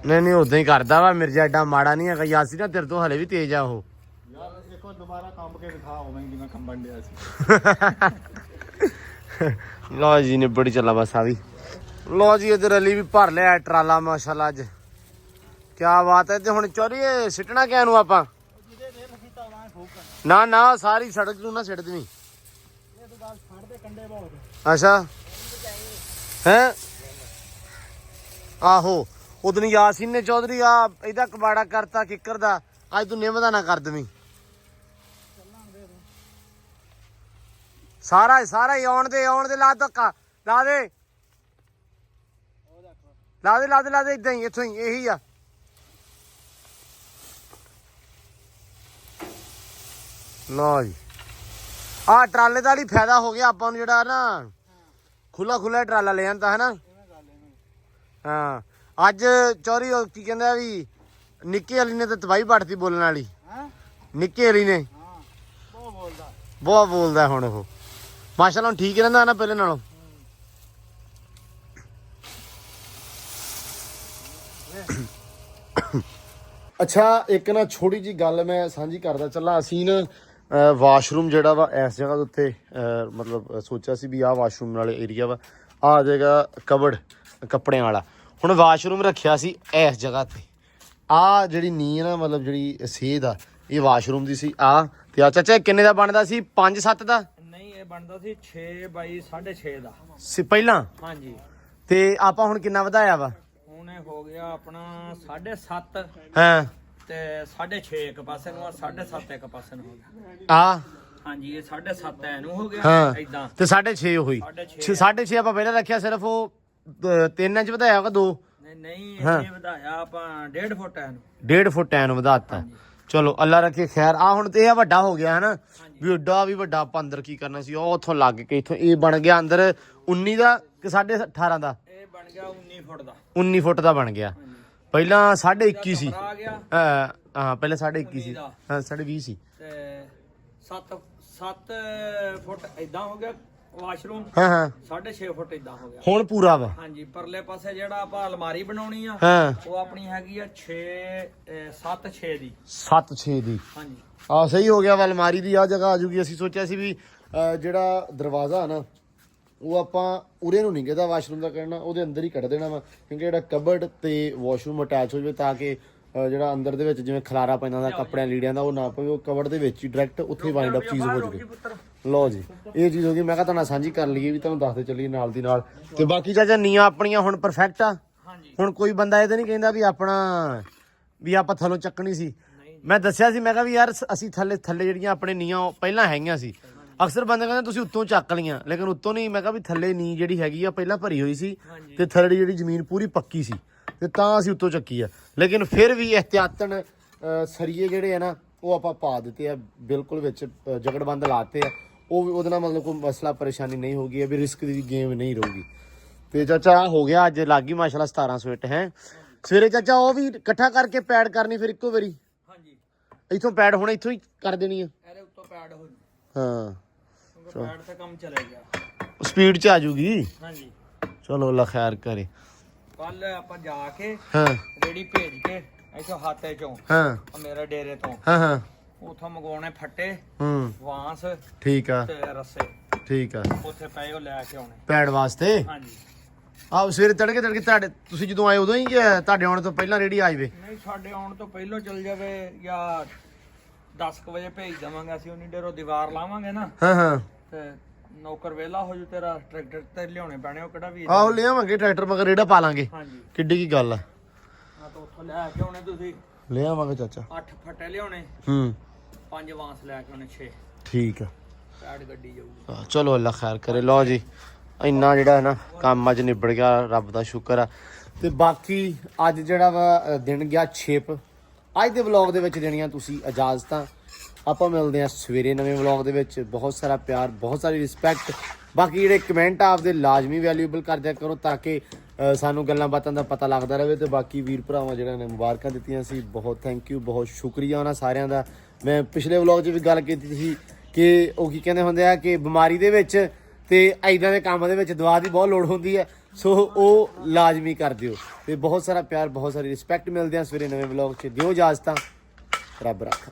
ਨਹੀਂ ਨਹੀਂ ਉਦਾਂ ਹੀ ਕਰਦਾ ਵਾ ਮਿਰਜ਼ਾ, ਐਡਾ ਮਾੜਾ ਨਹੀਂ ਹੈਗਾ। ਯਾਸੀ ਨਾ ਤੇਰੇ ਤੋਂ ਹਲੇ ਵੀ ਤੇਜ਼ ਆ ਉਹ। ਯਾਰ ਇੱਕ ਵਾਰ ਦੁਬਾਰਾ ਕੰਬ ਕੇ ਦਿਖਾ ਹੋਵੇਂ ਜਿਵੇਂ ਕੰਬਣ ਡਿਆ ਸੀ। ਲਓ ਜੀ ਨਿਬੜੀ ਚੱਲਾ ਬਸ ਆ ਵੀ। ਲਓ ਜੀ ਇਧਰ ਅਲੀ ਵੀ ਭਰ ਲਿਆ ਟਰਾਲਾ ਮਾਸ਼ਾਅੱਲਾ ਅੱਜ, ਕਿਆ ਬਾਤ ਹੈ। ਤੇ ਹੁਣ ਚੋਰੀਏ ਸਿੱਟਣਾ ਕਿਆ ਨੂੰ ਆਪਾਂ? ਨਾ ਨਾ ਸਾਰੀ ਸੜਕ ਨੂੰ ਨਾ ਸਿੱਟ ਦੇਵੀਂ। ਅੱਛਾ ਹੈ ਆਹੋ ਉਦੋਂ ਯਾਸੀਨ ਨੇ ਚੌਧਰੀ ਆ ਇਹਦਾ ਕਬਾੜਾ ਕਰਤਾ ਕਿੱਕਰ ਦਾ, ਅੱਜ ਤੂੰ ਨਿੰਮ ਦਾ ਨਾ ਕਰ ਦਵੀਂ। ਸਾਰਾ ਸਾਰਾ ਹੀ ਆਉਣ ਦੇ ਲਾ ਧੱਕਾ ਲਾ ਦੇ ਇਦਾਂ ਹੀ ਇੱਥੋਂ ਹੀ ਇਹੀ ਆ। ਲਓ ਜੀ ਆਹ ਟਰਾਲੇ ਦਾ ਹੀ ਫਾਇਦਾ ਹੋ ਗਿਆ ਆਪਾਂ ਨੂੰ, ਜਿਹੜਾ ਨਾ ਖੁੱਲਾ ਟਰਾਲਾ ਲੈ ਜਾਂਦਾ ਹੈ ਨਾ। ਹਾਂ ਅੱਜ ਚੌਰੀ ਕੀ ਕਹਿੰਦਾ ਵੀ ਨਿੱਕੇ ਵਾਲੀ ਨੇ ਤਾਂ ਤਬਾਹੀ ਪੱਟਤੀ ਬੋਲਣ ਵਾਲੀ। ਨਿੱਕੇ ਵਾਲੀ ਨੇ ਬਹੁਤ ਬੋਲਦਾ ਹੁਣ ਉਹ, ਮਾਸ਼ਾਅੱਲਾ ਹੁਣ ਠੀਕ ਰਹਿੰਦਾ ਨਾ ਪਹਿਲੇ ਨਾਲੋਂ। ਅੱਛਾ ਇੱਕ ਨਾ ਛੋਟੀ ਜੀ ਗੱਲ ਮੈਂ ਸਾਂਝੀ ਕਰਦਾ ਚੱਲਾਂ। ਅਸੀਂ ਨਾ ਵਾਸ਼ਰੂਮ ਜਿਹੜਾ ਵਾ ਇਸ ਜਗ੍ਹਾ ਦੇ ਉੱਤੇ ਮਤਲਬ ਸੋਚਿਆ ਸੀ ਵੀ ਆਹ ਵਾਸ਼ਰੂਮ ਵਾਲੇ ਏਰੀਆ ਵਾ, ਆ ਜਾਏਗਾ ਕਬਰਡ ਕੱਪੜਿਆਂ ਵਾਲਾ। ਹੁਣ ਵਾਸ਼ਰੂਮ ਰੱਖਿਆ ਸੀ ਇਸ ਜਗ੍ਹਾ ਤੇ, ਆ ਜਿਹੜੀ ਨੀ ਨਾ ਮਤਲਬ ਜਿਹੜੀ ਸੇਧ ਆ ਇਹ ਵਾਸ਼ਰੂਮ ਦੀ ਸੀ ਆ। ਤੇ ਆ ਚਾਚਾ ਕਿੰਨੇ ਦਾ ਬਣਦਾ ਸੀ? 5-7 ਦਾ ਨਹੀਂ, ਇਹ ਬਣਦਾ ਸੀ 6 ਬਾਈ 6.5 ਦਾ ਸੀ ਪਹਿਲਾਂ। ਹਾਂਜੀ ਤੇ ਆਪਾਂ ਹੁਣ ਕਿੰਨਾ ਵਧਾਇਆ ਵਾ? ਹੁਣ ਇਹ ਹੋ ਗਿਆ ਆਪਣਾ 7.5 ਹਾਂ ਤੇ 6.5 ਇੱਕ ਪਾਸੇ ਨੂੰ, 7.5 ਇੱਕ ਪਾਸੇ ਨੂੰ ਹੋ ਗਿਆ। ਆ ਹਾਂਜੀ ਇਹ 7.5 ਐਨੂੰ ਹੋ ਗਿਆ ਹਾਂ ਇਦਾਂ, ਤੇ 6.5 ਹੋਈ। 6.5 ਆਪਾਂ ਪਹਿਲਾਂ ਰੱਖਿਆ, ਸਿਰਫ ਉਹ 3 ਇੰਚ ਵਧਾਇਆ ਵਾ 2। ਨਹੀਂ ਇਹ ਵਧਾਇਆ ਆਪਾਂ 1.5 ਫੁੱਟ ਐਨੂੰ, 1.5 ਫੁੱਟ ਐਨ ਵਧਾਤਾ। ਚਲੋ ਅੱਲਾ ਰੱਖੇ ਖੈਰ। ਆ ਹੁਣ ਤੇ ਇਹ ਵੱਡਾ ਹੋ ਗਿਆ ਹਨਾ, ਵੀ ਏਡਾ ਵੀ ਵੱਡਾ ਆਪਾਂ ਅੰਦਰ ਕੀ ਕਰਨਾ ਸੀ, ਉਹ ਉੱਥੋਂ ਲੱਗ ਕੇ ਇੱਥੋਂ ਇਹ ਬਣ ਗਿਆ ਅੰਦਰ 19 ਦਾ ਕਿ 18.5 ਦਾ? ਇਹ ਬਣ ਗਿਆ 19 ਫੁੱਟ ਦਾ। 19 ਫੁੱਟ ਦਾ ਬਣ ਗਿਆ। ਪਹਿਲਾਂ 21.5 ਸੀ। ਆ ਗਿਆ ਹਾਂ ਪਹਿਲਾਂ 21.5 ਸੀ। ਹਾਂ 20.5 ਸੀ ਤੇ 7 ਫੁੱਟ ਇਦਾਂ ਹੋ ਗਿਆ ਵਾਸ਼ਰੂਮ। ਹਾਂ 6.5 ਫੁੱਟ ਇਦਾਂ ਹੋ ਗਿਆ ਹੁਣ ਪੂਰਾ ਵਾ। ਹਾਂਜੀ ਪਰਲੇ ਪਾਸੇ ਜਿਹੜਾ ਆਪਾਂ ਅਲਮਾਰੀ ਬਣਾਉਣੀ ਆ ਹਾਂ ਉਹ ਆਪਣੀ ਹੈਗੀ ਆ 7.6 ਦੀ। 7.6 ਦੀ ਹਾਂਜੀ ਆ ਸਹੀ ਹੋ ਗਿਆ ਵਾ। ਅਲਮਾਰੀ ਦੀ ਆ ਜਗ੍ਹਾ ਆ ਜੂਗੀ। ਅਸੀਂ ਸੋਚਿਆ ਸੀ ਵੀ ਜਿਹੜਾ ਦਰਵਾਜ਼ਾ ਨਾ ਉਹ ਆਪਾਂ ਉਰੇ ਨੂੰ ਨਹੀਂ ਕਹਿੰਦਾ ਵਾਸ਼ਰੂਮ ਦਾ ਕਰਨਾ, ਉਹਦੇ ਅੰਦਰ ਹੀ ਕੱਢ ਦੇਣਾ ਵਾ, ਕਿਉਂਕਿ ਜਿਹੜਾ ਕਬਰਡ ਤੇ ਵਾਸ਼ਰੂਮ ਅਟੈਚ ਹੋ ਜਾਵੇ ਤਾਂ ਕਿ ਜਿਹੜਾ ਅੰਦਰ ਦੇ ਵਿੱਚ ਜਿਵੇਂ ਖਲਾਰਾ ਪੈਂਦਾ ਦਾ ਕੱਪੜਿਆਂ ਲੀੜਿਆਂ ਦਾ ਉਹ ਨਾ ਪਵੇ, ਉਹ ਕਬਰਡ ਦੇ ਵਿੱਚ ਹੀ ਡਾਇਰੈਕਟ ਉੱਥੇ ਵਾਈਂਡ ਅਪ ਚੀਜ਼ ਹੋ ਜਾਵੇ। ਲਓ ਜੀ ਇਹ ਚੀਜ਼ ਹੋ ਗਈ। ਮੈਂ ਕਿਹਾ ਤੁਹਾਨੂੰ ਸਾਂਝੀ ਕਰ ਲਈਏ ਵੀ ਤੁਹਾਨੂੰ ਦੱਸਦੇ ਚੱਲੀਏ ਨਾਲ ਦੀ ਨਾਲ। ਤੇ ਬਾਕੀ ਚਾਚਾ ਨੀਆਂ ਆਪਣੀਆਂ ਹੁਣ ਪਰਫੈਕਟ ਆ। ਹਾਂਜੀ ਹੁਣ ਕੋਈ ਬੰਦਾ ਇਹ ਤਾਂ ਨਹੀਂ ਕਹਿੰਦਾ ਵੀ ਆਪਾਂ ਥੱਲੋਂ ਚੱਕਣੀ ਸੀ। ਮੈਂ ਦੱਸਿਆ ਸੀ ਮੈਂ ਕਿਹਾ ਵੀ ਯਾਰ ਅਸੀਂ ਥੱਲੇ ਜਿਹੜੀਆਂ ਆਪਣੇ ਨੀਆਂ ਪਹਿਲਾਂ ਹੈਗੀਆਂ ਸੀ। ਅਕਸਰ ਬੰਦੇ ਕਹਿੰਦੇ ਤੁਸੀਂ ਉੱਤੋਂ ਚੱਕ ਲਈਆਂ, ਲੇਕਿਨ ਉੱਤੋਂ ਨਹੀਂ। ਮੈਂ ਕਿਹਾ ਵੀ ਥੱਲੇ ਨੀ ਜਿਹੜੀ ਹੈਗੀ ਆ ਪਹਿਲਾਂ ਭਰੀ ਹੋਈ ਸੀ ਤੇ ਥੱਲੇ ਜਿਹੜੀ ਜ਼ਮੀਨ ਪੂਰੀ ਪੱਕੀ ਸੀ ਤੇ ਤਾਂ ਅਸੀਂ ਉੱਤੋਂ ਚੱਕੀ ਆ। ਲੇਕਿਨ ਫਿਰ ਵੀ ਇਹਤਿਆਤਨ ਸਰੀਏ ਜਿਹੜੇ ਆ ਨਾ ਉਹ ਆਪਾਂ ਪਾ ਦਿੱਤੇ ਆ, ਬਿਲਕੁਲ ਵਿੱਚ ਜਗੜਬੰਦ ਲਾਤੇ ਆ। ਉਹ ਉਹਦੇ ਨਾਲ ਮਤਲਬ ਕੋਈ ਮਸਲਾ ਪਰੇਸ਼ਾਨੀ ਨਹੀਂ ਹੋਗੀ, ਵੀ ਰਿਸਕ ਦੀ ਗੇਮ ਨਹੀਂ ਰਹੂਗੀ। ਤੇ ਚਾਚਾ ਹੋ ਗਿਆ ਅੱਜ ਲੱਗ ਗਈ ਮਾਸ਼ਾਅੱਲਾ 1700 ਇੱਟ ਹੈ। ਸਵੇਰੇ ਚਾਚਾ ਉਹ ਵੀ ਇਕੱਠਾ ਕਰਕੇ ਪੈਡ ਕਰਨੀ ਫਿਰ ਇੱਕੋ ਵਾਰੀ। ਹਾਂਜੀ ਇੱਥੋਂ ਪੈਡ ਹੁਣ ਇੱਥੋਂ ਹੀ ਕਰ ਦੇਣੀ ਆ। ਇਹਦੇ ਉੱਤੋਂ ਪੈਡ ਹੋ ਹਾਂ ਪੈਡ ਤੇ ਕੰਮ ਚਲੇ ਗਿਆ, ਸਪੀਡ 'ਚ ਆ ਜੂਗੀ। ਹਾਂਜੀ ਚਲੋ ਅੱਲਾ ਖੈਰ ਕਰੇ। ਕੱਲ ਆਪਾਂ ਜਾ ਕੇ ਹਾਂ ਰੇੜੀ ਭੇਜ ਕੇ ਇੱਥੋਂ ਹਾਤੇ ਚੋਂ ਹਾਂ ਮੇਰੇ ਡੇਰੇ ਤੋਂ ਹਾਂ ਉਥੋਂ ਮੰਗਵਾਉਣੇ ਫੱਟੇ ਵਾਂਸ ਠੀਕ ਆ ਤੇ ਰੱਸੇ, ਠੀਕ ਆ। ਉੱਥੇ ਪਏ ਉਹ ਲੈ ਕੇ ਆਉਣੇ ਪੈਡ ਵਾਸਤੇ। ਹਾਂਜੀ ਆਹ ਸਵੇਰੇ ਤੜਕੇ ਤੁਹਾਡੇ ਤੁਸੀਂ ਜਦੋਂ ਆਏ ਉਦੋਂ ਹੀ ਕਿ ਤੁਹਾਡੇ ਆਉਣ ਤੋਂ ਪਹਿਲਾਂ ਰੇੜੀ ਆ ਜਾਵੇ? ਨਹੀਂ ਸਾਡੇ ਆਉਣ ਤੋਂ ਪਹਿਲਾਂ ਚੱਲ ਜਾਵੇ ਜਾਂ 10 ਵਜੇ ਭੇਜ ਦੇਵਾਂਗੇ ਅਸੀਂ। ਉਨੀ ਦੇਰੋਂ ਦੀਵਾਰ ਲਾਵਾਂਗੇ ਨਾ ਹਾਂ ਤੇ ਨੌਕਰ ਵੇਲਾ ਹੋ ਜੂ, ਤੇਰਾ ਟਰੈਕਟਰ ਤੇ ਲਿਆਉਣੇ ਪੈਣੇ ਉਹ ਕਿਹੜਾ ਵੀ। ਆਹੋ ਲੈ ਆਵਾਂਗੇ ਟਰੈਕਟਰ ਮਗਰ ਰੇੜਾ ਪਾ ਲਾਂਗੇ। ਹਾਂਜੀ ਕਿੱਡੀ ਕੀ ਗੱਲ ਆ। ਆ ਤਾਂ ਉੱਥੋਂ ਲੈ ਕੇ ਆਉਣੇ ਤੁਸੀਂ ਲੈ ਆਵਾਂਗੇ ਚਾਚਾ। 8 ਫੱਟੇ ਲਿਆਉਣੇ, 5 ਵਾਂਸ ਲੈ ਕੇ ਆਉਣੇ 6 ਠੀਕ ਆ। ਪੈਡ ਗੱਡੀ ਜਾਊਗੀ। ਚਲੋ ਅੱਲਾ ਖੈਰ ਕਰੇ। ਲਓ ਜੀ ਇੰਨਾ ਜਿਹੜਾ ਹੈ ਨਾ ਕੰਮ ਅੱਜ ਨਿਬੜ ਗਿਆ, ਰੱਬ ਦਾ ਸ਼ੁਕਰ ਆ। ਤੇ ਬਾਕੀ ਅੱਜ ਜਿਹੜਾ ਵਾ ਦਿਨ ਗਿਆ ਛਿਪ। ਅੱਜ ਦੇ ਵਲੌਗ ਦੇ ਵਿੱਚ ਦੇਣੀਆਂ ਤੁਸੀਂ ਇਜਾਜ਼ਤਾਂ। ਆਪਾਂ ਮਿਲਦੇ ਹਾਂ ਸਵੇਰੇ ਨਵੇਂ ਵਲੌਗ ਦੇ ਵਿੱਚ। ਬਹੁਤ ਸਾਰਾ ਪਿਆਰ, ਬਹੁਤ ਸਾਰੀ ਰਿਸਪੈਕਟ। ਬਾਕੀ ਜਿਹੜੇ ਕਮੈਂਟ ਆਪਦੇ ਲਾਜ਼ਮੀ ਵੈਲਿਊਬਲ ਕਰ ਦਿਆ ਕਰੋ ਤਾਂ ਕਿ ਸਾਨੂੰ ਗੱਲਾਂ ਬਾਤਾਂ ਦਾ ਪਤਾ ਲੱਗਦਾ ਰਹੇ। ਤੇ ਬਾਕੀ ਵੀਰ ਭਰਾਵਾਂ ਜਿਹੜਾ ਨੇ ਮੁਬਾਰਕਾਂ ਦਿੱਤੀਆਂ ਸੀ, ਬਹੁਤ ਥੈਂਕ ਯੂ, ਬਹੁਤ ਸ਼ੁਕਰੀਆ ਉਹਨਾਂ ਸਾਰਿਆਂ ਦਾ। ਮੈਂ ਪਿਛਲੇ ਵਲੌਗ 'ਚ ਵੀ ਗੱਲ ਕੀਤੀ ਸੀ ਕਿ ਉਹ ਕੀ ਕਹਿੰਦੇ ਹੁੰਦੇ ਆ ਕਿ ਬਿਮਾਰੀ ਦੇ ਵਿੱਚ ਤੇ ਇੱਦਾਂ ਦੇ ਕੰਮ ਦੇ ਵਿੱਚ ਦੁਆ ਦੀ ਬਹੁਤ ਲੋੜ ਹੁੰਦੀ ਹੈ, ਸੋ ਉਹ ਲਾਜ਼ਮੀ ਕਰ ਦਿਓ। ਤੇ ਬਹੁਤ ਸਾਰਾ ਪਿਆਰ, ਬਹੁਤ ਸਾਰੀ ਰਿਸਪੈਕਟ। ਮਿਲਦੇ ਆ ਸਵੇਰੇ ਨਵੇਂ ਵਲੌਗ 'ਚ। ਦਿਓ ਇਜਾਜ਼ਤਾਂ। ਰੱਬ ਰੱਖਾ।